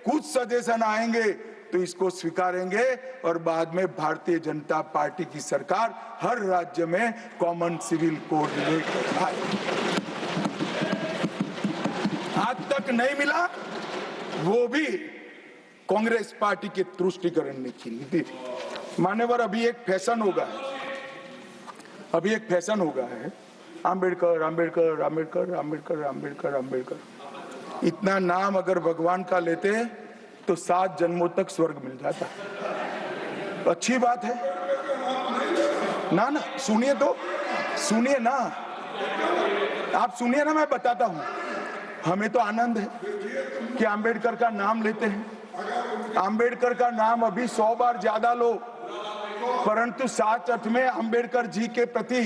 कुछ सजेशन आएंगे तो इसको स्वीकारेंगे और बाद में भारतीय जनता पार्टी की सरकार हर राज्य में कॉमन सिविल कोड लेकर आएगी। आज तक नहीं मिला, वो भी कांग्रेस पार्टी के तुष्टीकरण ने की नीति थी। मान्यवर, अभी एक फैशन होगा है, अंबेडकर अंबेडकर अंबेडकर अंबेडकर अंबेडकर अंबेडकर। इतना नाम अगर भगवान का लेते तो 7 जन्मों तक स्वर्ग मिल जाता। अच्छी बात है ना? ना सुनिए तो, सुनिए ना, आप सुनिए ना, मैं बताता हूं। हमें तो आनंद है कि अंबेडकर का नाम लेते हैं। अंबेडकर का नाम अभी 100 बार ज्यादा लो, परंतु साच अर्थ में अंबेडकर जी के प्रति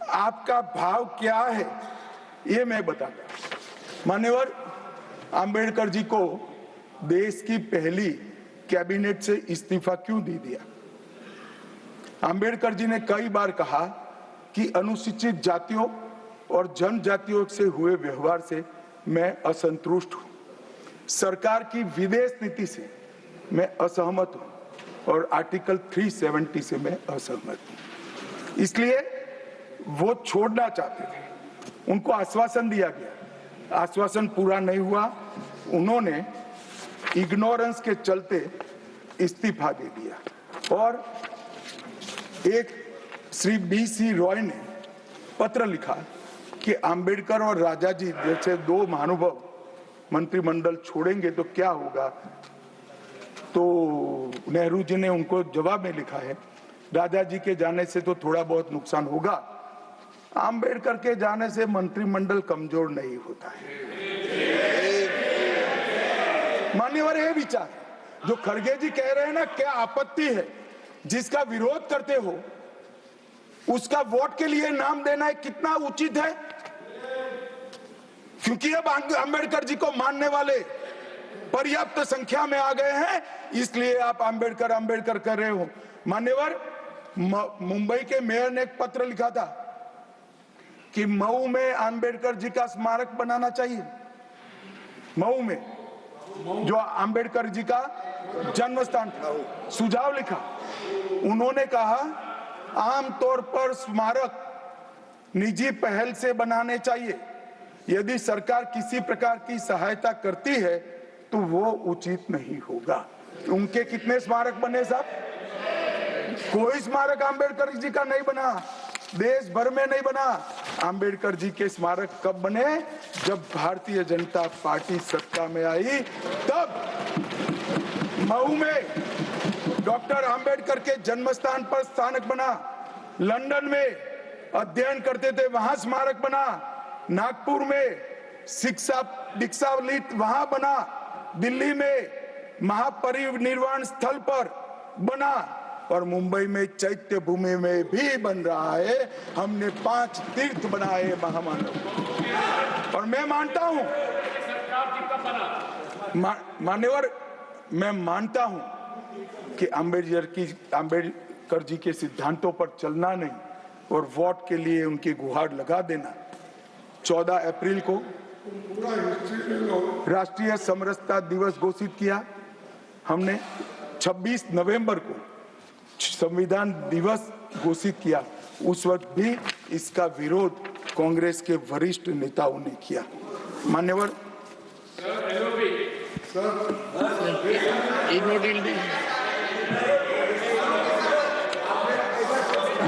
आपका भाव क्या है ये मैं बताता हूं। मान्यवर, अंबेडकर जी को देश की पहली कैबिनेट से इस्तीफा क्यों दे दिया? अंबेडकर जी ने कई बार कहा कि अनुसूचित जातियों और जनजातियों से हुए व्यवहार से मैं असंतुष्ट हूं। सरकार की विदेश नीति से मैं असहमत हूं और आर्टिकल 370 से मैं असहमत हूं। इसलिए वो छोड़ना चाहते थे। उनको आश्वासन दिया गया, आश्वासन पूरा नहीं हुआ। उन्होंने इग्नोरेंस के चलते इस्तीफा दे दिया और एक श्री BC रॉय ने पत्र लिखा कि अंबेडकर और राजा जी जैसे 2 महानुभाव मंत्रिमंडल छोड़ेंगे तो क्या होगा। तो नेहरू जी ने उनको जवाब में लिखा है, राजा जी के जाने से तो थोड़ा बहुत नुकसान होगा, अंबेडकर के जाने से मंत्रिमंडल कमजोर नहीं होता है। मान्यवर, ये विचार जो खड़गे जी कह रहे हैं ना, क्या आपत्ति है? जिसका विरोध करते हो उसका वोट के लिए नाम देना है, कितना उचित है? क्योंकि अब अंबेडकर जी को मानने वाले पर्याप्त संख्या में आ गए हैं, इसलिए आप अंबेडकर अंबेडकर कर रहे हो। मान्यवर, मुंबई के मेयर ने एक पत्र लिखा था कि मऊ में अंबेडकर जी का स्मारक बनाना चाहिए। मऊ में जो अंबेडकर जी का जन्म स्थान था, सुझाव लिखा। उन्होंने कहा आमतौर पर स्मारक निजी पहल से बनाने चाहिए। यदि सरकार किसी प्रकार की सहायता करती है तो वो उचित नहीं होगा। उनके कितने स्मारक बने साहब? कोई स्मारक अंबेडकर जी का नहीं बना। देश भर में नहीं बना। अंबेडकर जी के स्मारक कब बने? जब भारतीय जनता पार्टी सत्ता में आई, तब मऊ में डॉक्टर अंबेडकर के जन्म स्थान पर स्मारक बना, लंदन में अध्ययन करते थे वहां स्मारक बना, नागपुर में शिक्षा दीक्षावलित वहां बना, दिल्ली में महापरिनिर्वाण स्थल पर बना और मुंबई में चैत्य भूमि में भी बन रहा है। हमने 5 तीर्थ बनाए महामानव। और मैं मानता हूं मान्यवर, मैं मानता हूं कि अंबेडकर जी के सिद्धांतों पर चलना नहीं और वोट के लिए उनकी गुहार लगा देना। 14 अप्रैल को राष्ट्रीय समरसता दिवस घोषित किया हमने, 26 नवंबर को संविधान दिवस घोषित किया। उस वक्त भी इसका विरोध कांग्रेस के वरिष्ठ नेताओं ने किया। मान्यवर,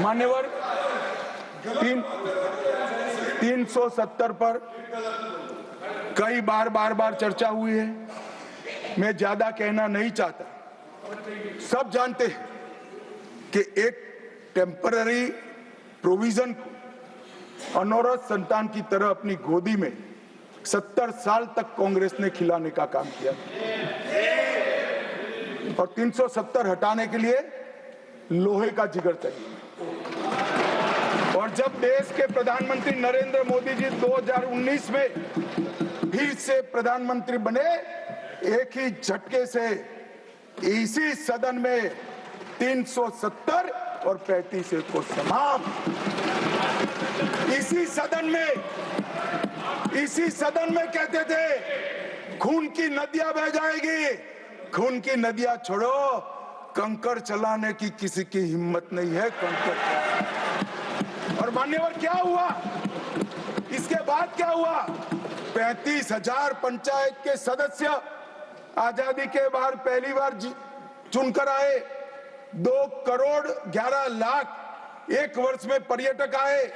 मान्यवर 370 पर कई बार चर्चा हुई है। मैं ज्यादा कहना नहीं चाहता। सब जानते हैं कि एक टेम्पररी प्रोविजन को अनौरत संतान की तरह अपनी गोदी में 70 साल तक कांग्रेस ने खिलाने का काम किया और 370 हटाने के लिए लोहे का जिगर चाहिए। और जब देश के प्रधानमंत्री नरेंद्र मोदी जी 2019 में फिर से प्रधानमंत्री बने, एक ही झटके से इसी सदन में 370 और 35 को समाप्त। इसी सदन में कहते थे खून की नदियां बह जाएगी। खून की नदियां छोड़ो, कंकड़ चलाने की किसी की हिम्मत नहीं है। कंकड़। और मान्यवर क्या हुआ? इसके बाद क्या हुआ? 35,000 पंचायत के सदस्य आजादी के बाद पहली बार चुनकर आए। 2 करोड़ 11 लाख एक वर्ष में पर्यटक आए।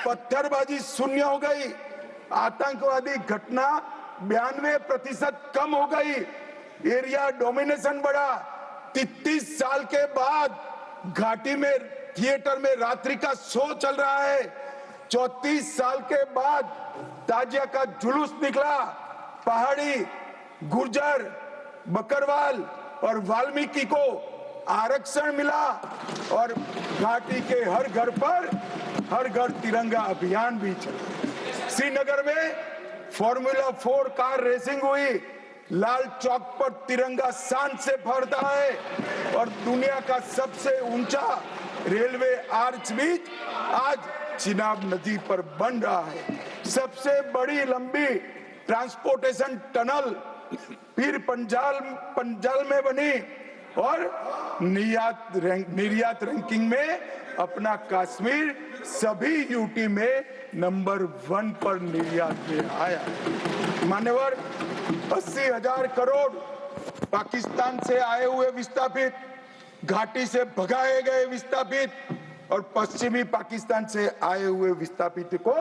पत्थरबाजी शून्य हो गई। आतंकवादी घटना 92% कम हो गई। एरिया डोमिनेशन बढ़ा। 33 साल के बाद घाटी में थिएटर में रात्रि का शो चल रहा है। 34 साल के बाद ताजिया का जुलूस निकला। पहाड़ी, गुर्जर, बकरवाल और वाल्मीकि को आरक्षण मिला और घाटी के हर घर पर हर घर तिरंगा अभियान भी चला। श्रीनगर में फॉर्मूला 4 कार रेसिंग हुई। लाल चौक पर तिरंगा शान से फहरता है और दुनिया का सबसे ऊंचा रेलवे आर्च भी आज चिनाब नदी पर बन रहा है। सबसे बड़ी लंबी ट्रांसपोर्टेशन टनल फिर पंजाल में बनी और निर्यात रैंकिंग में अपना कश्मीर सभी यूटी में नंबर 1 पर निर्यात में आया। मान्यवर 80,000 करोड़ पाकिस्तान से आए हुए विस्थापित, घाटी से भगाए गए विस्थापित और पश्चिमी पाकिस्तान से आए हुए विस्थापित को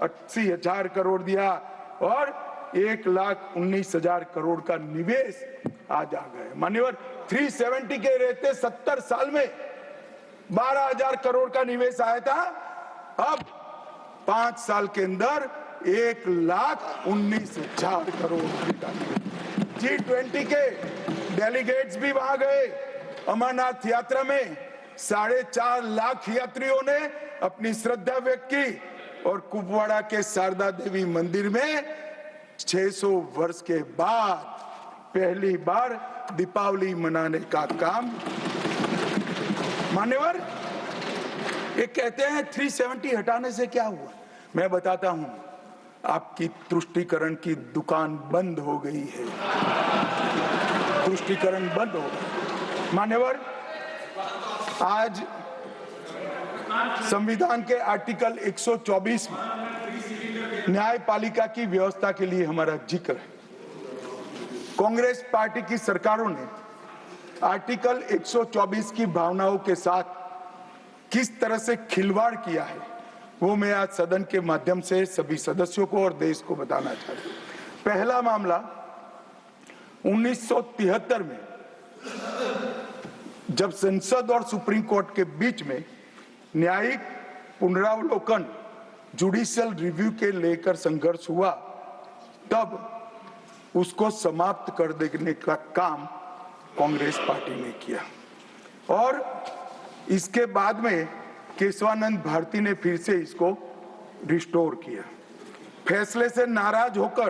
80,000 करोड़ दिया और 1,19,000 करोड़ का निवेश आज आ गए। मान्यवर 370 के रहते 70 साल में 12,000 करोड़ का निवेश आया था। अब 5 साल के अंदर 1,19,000 करोड़ का। G20 के डेलीगेट्स भी वहां गए। अमरनाथ यात्रा में 4.5 लाख यात्रियों ने अपनी श्रद्धा व्यक्त की और कुपवाड़ा के शारदा देवी मंदिर में 600 वर्ष के बाद पहली बार दीपावली मनाने का काम। मान्यवर ये कहते हैं 370 हटाने से क्या हुआ? मैं बताता हूं, आपकी तुष्टीकरण की दुकान बंद हो गई है। तुष्टीकरण बंद हो गया। मान्यवर आज संविधान के आर्टिकल 124 में न्यायपालिका की व्यवस्था के लिए हमारा जिक्र है। कांग्रेस पार्टी की सरकारों ने आर्टिकल 124 की भावनाओं के साथ किस तरह से खिलवाड़ किया है वो मैं आज सदन के माध्यम से सभी सदस्यों को और देश को बताना चाहता हूं। पहला मामला 1973 में जब संसद और सुप्रीम कोर्ट के बीच में न्यायिक पुनरावलोकन जुडिशियल रिव्यू के लेकर संघर्ष हुआ, तब उसको समाप्त कर देने का काम कांग्रेस पार्टी ने किया और इसके बाद में केशवानंद भारती ने फिर से इसको रिस्टोर किया। फैसले से नाराज होकर,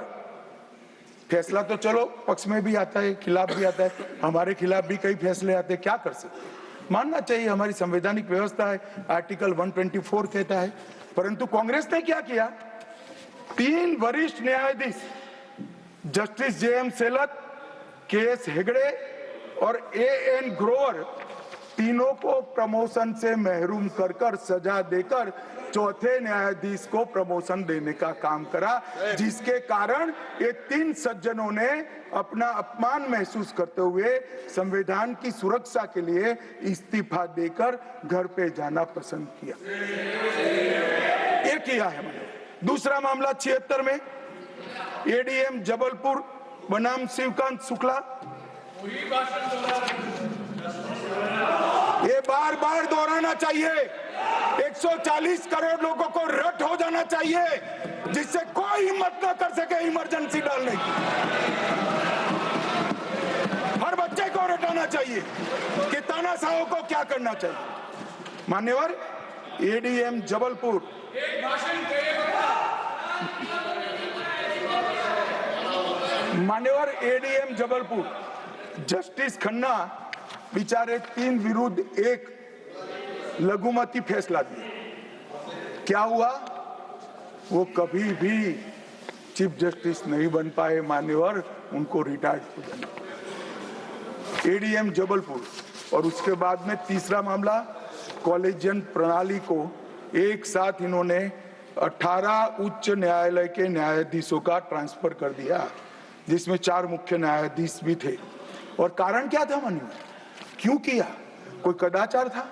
फैसला तो चलो पक्ष में भी आता है, खिलाफ भी आता है, हमारे खिलाफ भी कई फैसले आते हैं, क्या कर सकते हैं, मानना चाहिए, हमारी संवैधानिक व्यवस्था है, आर्टिकल 124 कहता है। परंतु कांग्रेस ने क्या किया, 3 वरिष्ठ न्यायाधीश जस्टिस JM सेलत, KS हेगड़े और AN ग्रोवर, तीनों को प्रमोशन से महरूम कर सजा देकर चौथे न्यायाधीश को प्रमोशन देने का काम करा, जिसके कारण ये 3 सज्जनों ने अपना अपमान महसूस करते हुए संविधान की सुरक्षा के लिए इस्तीफा देकर घर पे जाना पसंद किया। ये किया है मैंने। दूसरा मामला 76 में ADM जबलपुर बनाम शिवकांत शुक्ला, ये बार बार दोहराना चाहिए, 140 करोड़ लोगों को रट हो जाना चाहिए जिससे कोई हिम्मत ना कर सके इमरजेंसी डालने की। हर बच्चे को रटाना चाहिए कि तानाशाहों को क्या करना चाहिए। मान्यवर ADM जबलपुर, मान्यवर ADM जबलपुर जस्टिस खन्ना बेचारे 3 विरुद्ध 1 लघुमती फैसला दिया। क्या हुआ, वो कभी भी चीफ जस्टिस नहीं बन पाए मान्यवर, उनको रिटायर्ड हो जाना। ADM जबलपुर और उसके बाद में तीसरा मामला कॉलेजियन प्रणाली को एक साथ इन्होंने 18 उच्च न्यायालय के न्यायाधीशों का ट्रांसफर कर दिया, जिसमें 4 मुख्य न्यायाधीश भी थे। और कारण क्या था मान्यवर, क्यों किया, कोई कदाचार था,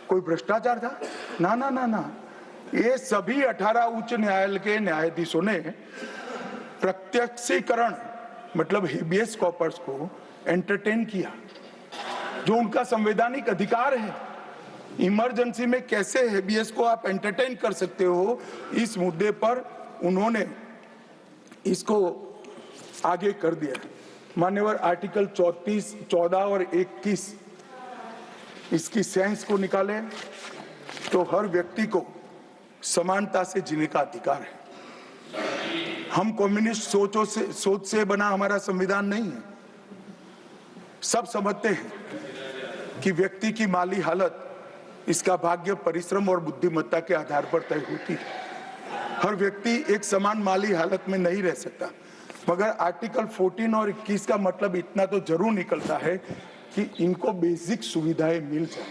कोई भ्रष्टाचार था? ना ना ना ना, ये सभी 18 उच्च न्यायालय के न्यायाधीशों ने प्रत्यक्षीकरण मतलब हेबियस कॉर्पस को एंटरटेन किया, जो उनका संवैधानिक अधिकार है। इमरजेंसी में कैसे हेबियस को आप एंटरटेन कर सकते हो, इस मुद्दे पर उन्होंने इसको आगे कर दिया। मान्यवर आर्टिकल 34, 14 और 21 इसकी सेंस को निकाले तो हर व्यक्ति को समानता से जीने का अधिकार है। हम कम्युनिस्ट सोच से बना हमारा संविधान नहीं है। सब समझते हैं कि व्यक्ति की माली हालत इसका भाग्य, परिश्रम और बुद्धिमत्ता के आधार पर तय होती है। हर व्यक्ति एक समान माली हालत में नहीं रह सकता, मगर आर्टिकल 14 और 21 का मतलब इतना तो जरूर निकलता है कि इनको बेसिक सुविधाएं मिल जाए,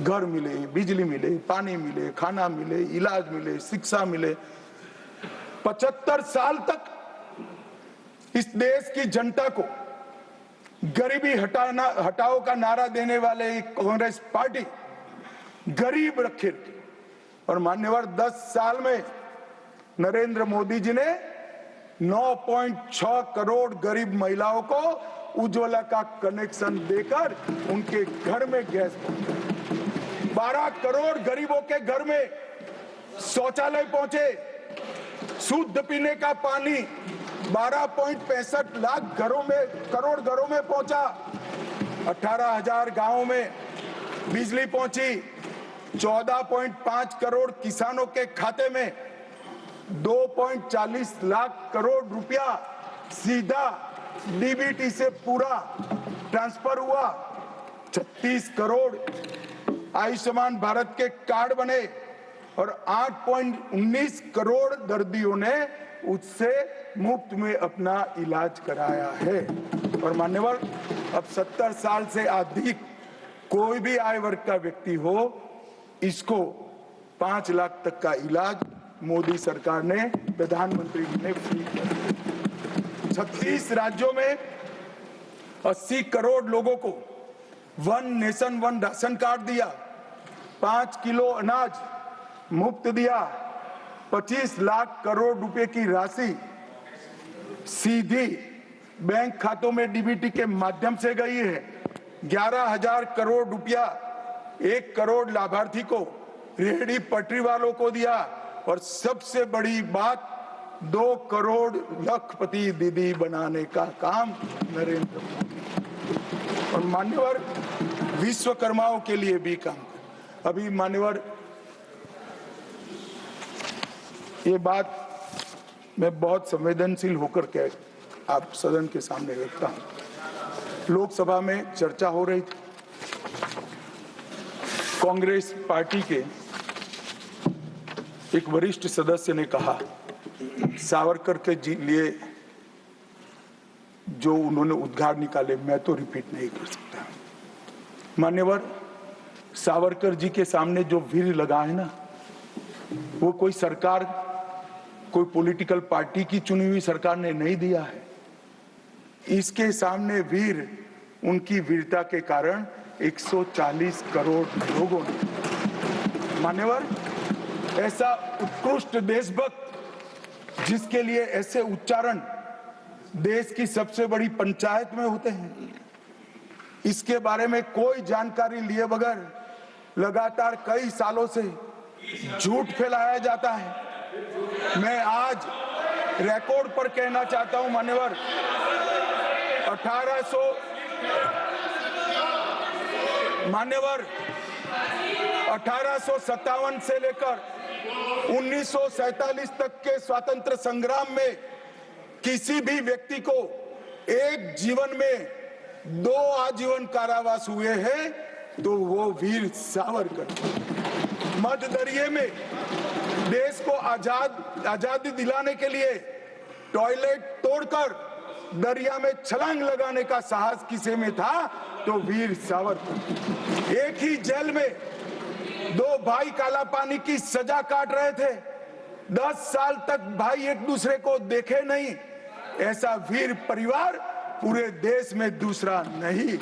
घर मिले, बिजली मिले, पानी मिले, खाना मिले, इलाज मिले, शिक्षा मिले। 75 साल तक इस देश की जनता को गरीबी हटाओ का नारा देने वाले कांग्रेस पार्टी गरीब रखे। और मान्यवर 10 साल में नरेंद्र मोदी जी ने 9.6 करोड़ गरीब महिलाओं को उज्ज्वला का कनेक्शन देकर उनके घर में गैस पहुंचा। 12 करोड़ गरीबों के घर में शौचालय पहुंचे, शुद्ध पीने का पानी 12.65 लाख करोड़ घरों में पहुंचा। 18,000 गांवों में बिजली पहुंची। 14.5 करोड़ किसानों के खाते में 2.40 लाख करोड़ रुपया सीधा डीबीटी से पूरा ट्रांसफर हुआ। 36 करोड़ आयुष्मान भारत के कार्ड बने और 8.19 करोड़ दर्दियों ने उससे मुफ्त में अपना इलाज कराया है। और मान्यवर अब 70 साल से अधिक कोई भी आय वर्ग का व्यक्ति हो, इसको 5 लाख तक का इलाज मोदी सरकार ने, प्रधानमंत्री ने फ्री कर दिया। 36 राज्यों में 80 करोड़ लोगों को 1 नेशन 1 राशन कार्ड दिया। 5 किलो अनाज मुफ्त दिया, 25 लाख करोड़ रुपए की राशि सीधी बैंक खातों में डीबीटी के माध्यम से गई है। 11,000 करोड़ रुपया 1 करोड़ लाभार्थी को, रेहड़ी पटरी वालों को दिया, और सबसे बड़ी बात 2 करोड़ लखपति दीदी बनाने का काम नरेंद्र मोदी। और मान्यवर विश्वकर्माओं के लिए भी काम कर। अभी मान्यवर ये बात मैं बहुत संवेदनशील होकर के आप सदन के सामने रखता हूं। लोकसभा में चर्चा हो रही थी, कांग्रेस पार्टी के एक वरिष्ठ सदस्य ने कहा सावरकर के लिए जो उन्होंने उद्गार निकाले मैं तो रिपीट नहीं कर सकता। मान्यवर सावरकर जी के सामने जो वीर लगा है ना, वो कोई सरकार, कोई पॉलिटिकल पार्टी की चुनी हुई सरकार ने नहीं दिया है। इसके सामने वीर उनकी वीरता के कारण 140 करोड़ लोगों ने। मान्यवर ऐसा उत्कृष्ट देशभक्त जिसके लिए ऐसे उच्चारण देश की सबसे बड़ी पंचायत में होते हैं, इसके बारे में कोई जानकारी लिए बगैर लगातार कई सालों से झूठ फैलाया जाता है। मैं आज रिकॉर्ड पर कहना चाहता हूं मान्यवर, 1857 से लेकर 1947 तक के स्वतंत्र संग्राम में किसी भी व्यक्ति को एक जीवन में 2 आजीवन कारावास हुए हैं तो वो वीर सावरकर। मध्य दरिये में देश को आजादी दिलाने के लिए टॉयलेट तोड़कर दरिया में छलांग लगाने का साहस किसी में था तो वीर सावरकर। एक ही जेल में 2 भाई काला पानी की सजा काट रहे थे, 10 साल तक भाई एक दूसरे को देखे नहीं। ऐसा वीर परिवार पूरे देश में दूसरा नहीं।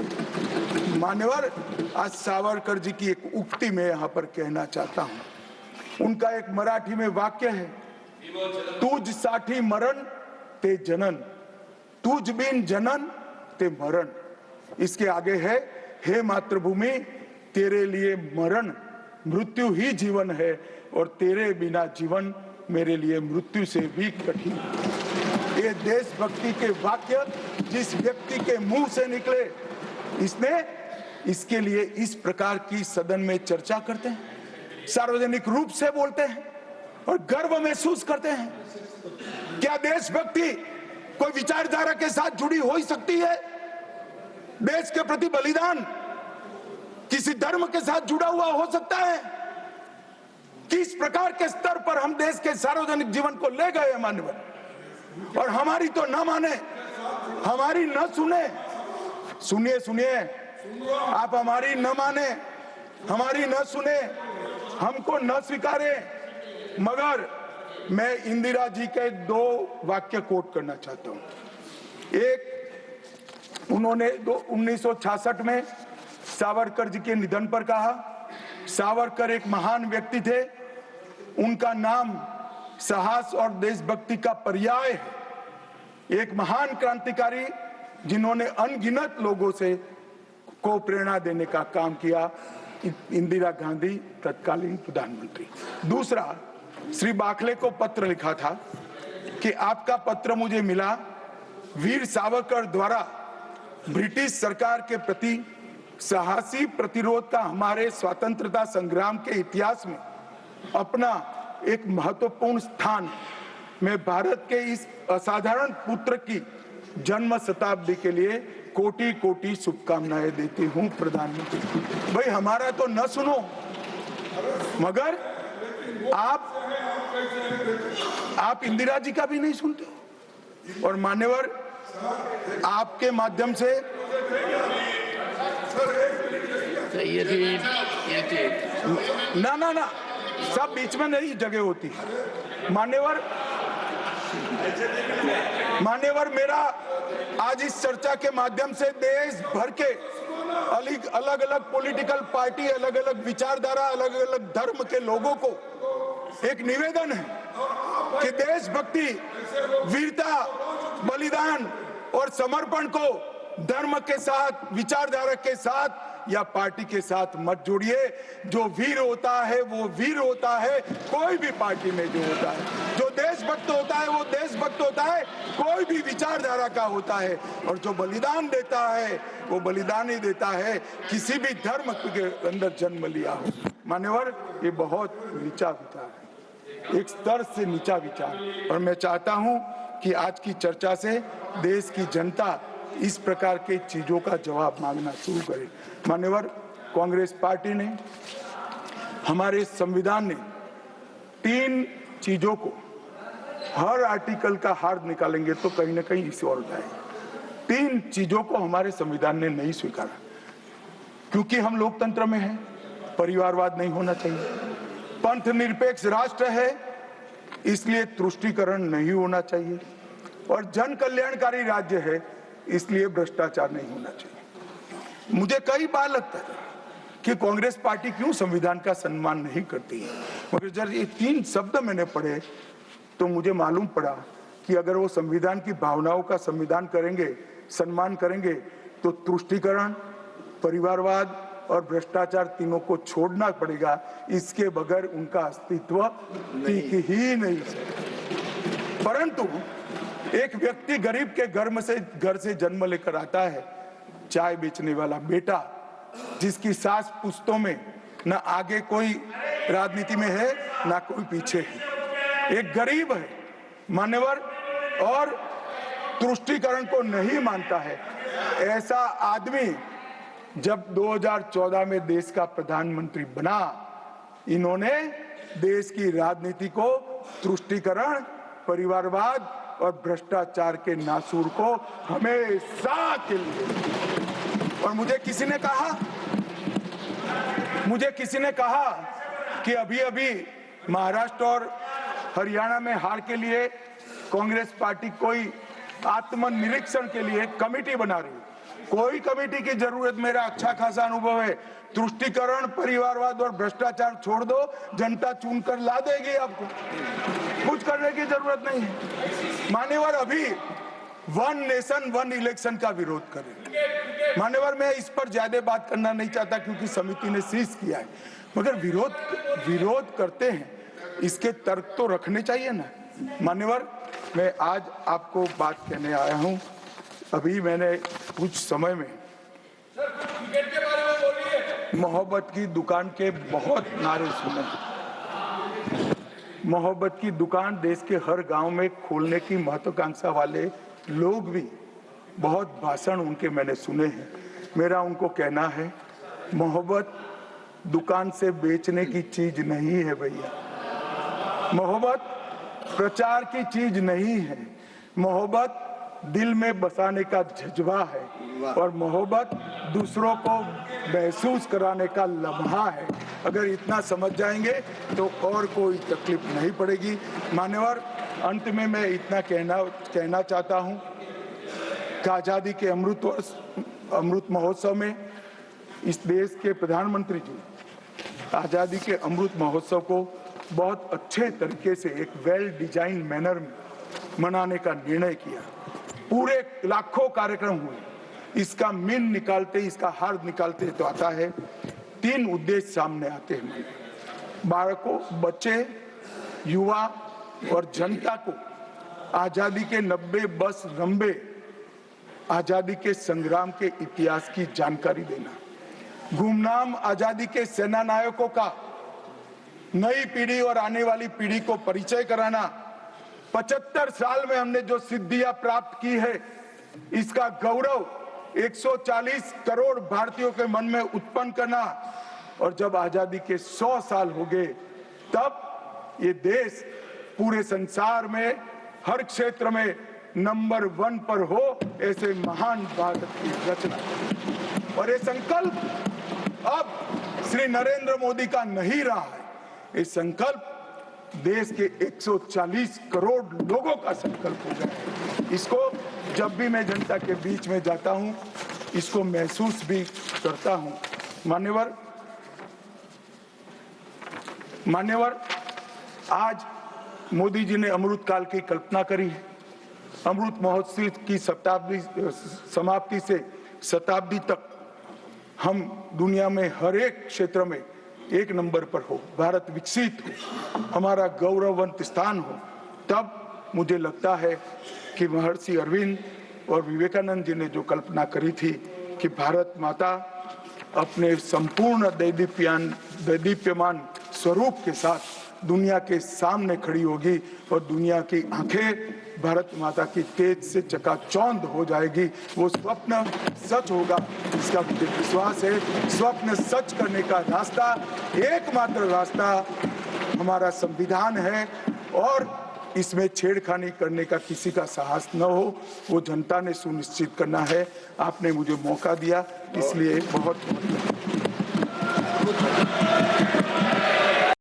मान्यवर आज सावरकर जी की एक उक्ति में यहां पर कहना चाहता हूं। उनका एक मराठी में वाक्य है, तुझ साठी मरण ते जनन, तुझ बिन जनन ते मरण। इसके आगे है, हे मातृभूमि तेरे लिए मरण मृत्यु ही जीवन है और तेरे बिना जीवन मेरे लिए मृत्यु से भी कठिन। ये देशभक्ति के वाक्य जिस व्यक्ति के मुंह से निकले, इसके लिए इस प्रकार की सदन में चर्चा करते हैं, सार्वजनिक रूप से बोलते हैं और गर्व महसूस करते हैं। क्या देशभक्ति कोई विचारधारा के साथ जुड़ी हो ही सकती है? देश के प्रति बलिदान किसी धर्म के साथ जुड़ा हुआ हो सकता है? किस प्रकार के स्तर पर हम देश के सार्वजनिक जीवन को ले गए मान्यवर, और हमारी तो न माने, हमारी न सुने। सुनिए, आप हमारी न माने, हमारी न सुने, हमको न स्वीकारे, मगर मैं इंदिरा जी के 2 वाक्य कोट करना चाहता हूं। एक, उन्होंने 1966 में सावरकर जी के निधन पर कहा, सावरकर एक महान व्यक्ति थे, उनका नाम साहस और देशभक्ति का पर्याय है। एक महान क्रांतिकारी जिन्होंने अनगिनत लोगों को प्रेरणा देने का काम किया, इंदिरा गांधी तत्कालीन प्रधानमंत्री। दूसरा, श्री बाखले को पत्र लिखा था कि आपका पत्र मुझे मिला, वीर सावरकर द्वारा ब्रिटिश सरकार के प्रति साहसी प्रतिरोध का हमारे स्वतंत्रता संग्राम के इतिहास में अपना एक महत्वपूर्ण स्थान। मैं भारत के इस असाधारण पुत्र की जन्म शताब्दी के लिए कोटि कोटि शुभकामनाएं देती हूं प्रधानमंत्री। भाई हमारा तो न सुनो, मगर आप इंदिरा जी का भी नहीं सुनते हो। और मान्यवर आपके माध्यम से ना सब बीच में नहीं जगह होती। मान्यवर मेरा आज इस चर्चा के माध्यम से देश भर के अलग अलग पॉलिटिकल पार्टी, अलग अलग विचारधारा, अलग अलग धर्म के लोगों को एक निवेदन है कि देशभक्ति, वीरता, बलिदान और समर्पण को धर्म के साथ, विचारधारा के साथ या पार्टी के साथ मत जोड़िए। जो वीर होता है वो वीर होता है, कोई भी पार्टी में जो होता है। जो देशभक्त होता है वो देशभक्त होता है, कोई भी विचारधारा का होता है। और जो बलिदान देता है वो बलिदान ही देता है, किसी भी धर्म के अंदर जन्म लिया हो। मान्यवर, ये बहुत नीचा विचार है, एक स्तर से नीचा विचार। और मैं चाहता हूं कि आज की चर्चा से देश की जनता इस प्रकार के चीजों का जवाब मांगना शुरू करे। मान्यवर, कांग्रेस पार्टी ने, हमारे संविधान ने 3 चीजों को, हर आर्टिकल का हार्द निकालेंगे तो कहीं ना कहीं इसे और जाएगा। 3 चीजों को हमारे संविधान ने नहीं स्वीकारा, क्योंकि हम लोकतंत्र में हैं, परिवारवाद नहीं होना चाहिए, पंथ निरपेक्ष राष्ट्र है इसलिए तुष्टीकरण नहीं होना चाहिए, और जन कल्याणकारी राज्य है इसलिए भ्रष्टाचार नहीं होना चाहिए। मुझे कई बार लगता है कि कांग्रेस पार्टी क्यों संविधान का सम्मान नहीं करती है, मगर जब ये 3 शब्द मैंने पढ़े तो मुझे मालूम पड़ा कि अगर वो संविधान की भावनाओं का संविधान करेंगे, सम्मान करेंगे, तो तुष्टीकरण, परिवारवाद और भ्रष्टाचार तीनों को छोड़ना पड़ेगा। इसके बगैर उनका अस्तित्व टिक ही नहीं सकता। परंतु एक व्यक्ति गरीब के घर से जन्म लेकर आता है, चाय बेचने वाला बेटा, जिसकी सास पुश्तों में न आगे कोई राजनीति में है ना कोई पीछे है, एक गरीब है मान्यवर, और तुष्टीकरण को नहीं मानता है। ऐसा आदमी जब 2014 में देश का प्रधानमंत्री बना, इन्होंने देश की राजनीति को तुष्टीकरण, परिवारवाद और भ्रष्टाचार के नासूर को हमेशा के लिए। और मुझे किसी ने कहा कि अभी महाराष्ट्र और हरियाणा में हार के लिए कांग्रेस पार्टी कोई आत्मनिरीक्षण के लिए कमेटी बना रही है। कोई कमेटी की जरूरत, मेरा अच्छा खासा अनुभव है। तुष्टीकरण, परिवारवाद और भ्रष्टाचार छोड़ दो, जनता चुनकर ला देगी आपको, कुछ करने की जरूरत नहीं है। मान्यवर, अभी 1 नेशन 1 इलेक्शन का विरोध करें। मान्यवर, मैं इस पर ज्यादा बात करना नहीं चाहता क्योंकि समिति ने शीश किया है, मगर विरोध करते हैं, इसके तर्क तो रखने चाहिए ना। मान्यवर, मैं आज आपको बात कहने आया हूं। अभी मैंने कुछ समय में मोहब्बत की दुकान के बहुत नारे सुने। मोहब्बत की दुकान देश के हर गांव में खोलने की महत्वाकांक्षा वाले लोग भी, बहुत भाषण उनके मैंने सुने हैं। मेरा उनको कहना है, मोहब्बत दुकान से बेचने की चीज नहीं है भैया। मोहब्बत प्रचार की चीज नहीं है। मोहब्बत दिल में बसाने का जज्बा है, और मोहब्बत दूसरों को महसूस कराने का लम्हा है। अगर इतना समझ जाएंगे तो और कोई तकलीफ नहीं पड़ेगी। मान्यवर, अंत में मैं इतना कहना चाहता हूं कि आजादी के अमृत महोत्सव में इस देश के प्रधानमंत्री जी आजादी के अमृत महोत्सव को बहुत अच्छे तरीके से एक वेल डिजाइन मैनर में मनाने का निर्णय किया। पूरे लाखों कार्यक्रम हुए। इसका मीन निकालते, इसका हार्द निकालते तो आता है 3 उद्देश्य सामने आते हैं। बालकों, बच्चे, युवा और जनता को आजादी के 90 वर्ष लंबे आजादी के संग्राम के इतिहास की जानकारी देना। गुमनाम आजादी के सेना नायकों का नई पीढ़ी और आने वाली पीढ़ी को परिचय कराना। 75 साल में हमने जो सिद्धियां प्राप्त की है, इसका गौरव 140 करोड़ भारतीयों के मन में उत्पन्न करना। और जब आजादी के 100 साल हो गए, तब ये देश पूरे संसार में हर क्षेत्र में नंबर 1 पर हो, ऐसे महान भारत की रचना। और ये संकल्प अब श्री नरेंद्र मोदी का नहीं रहा है, ये संकल्प देश के 140 करोड़ लोगों का संकल्प हो गया है। इसको जब भी मैं जनता के बीच में जाता हूं इसको महसूस भी करता हूं। मान्यवर, आज मोदी जी ने अमृत काल की कल्पना करी है। अमृत महोत्सव की समाप्ति से शताब्दी तक हम दुनिया में हर एक क्षेत्र में एक नंबर पर हो, भारत विकसित हो, हमारा गौरववंत स्थान हो, तब मुझे लगता है कि महर्षि अरविंद और विवेकानंद जी ने जो कल्पना करी थी कि भारत माता अपने संपूर्ण दैदीप्यमान स्वरूप के साथ दुनिया के सामने खड़ी होगी और दुनिया की आंखें भारत माता की तेज से चकाचौंध हो जाएगी। वो स्वप्न सच होगा, इसका मुझे विश्वास है। स्वप्न सच करने का रास्ता, एकमात्र रास्ता हमारा संविधान है और इसमें छेड़खानी करने का किसी का साहस न हो, वो जनता ने सुनिश्चित करना है। आपने मुझे मौका दिया, इसलिए बहुत बहुत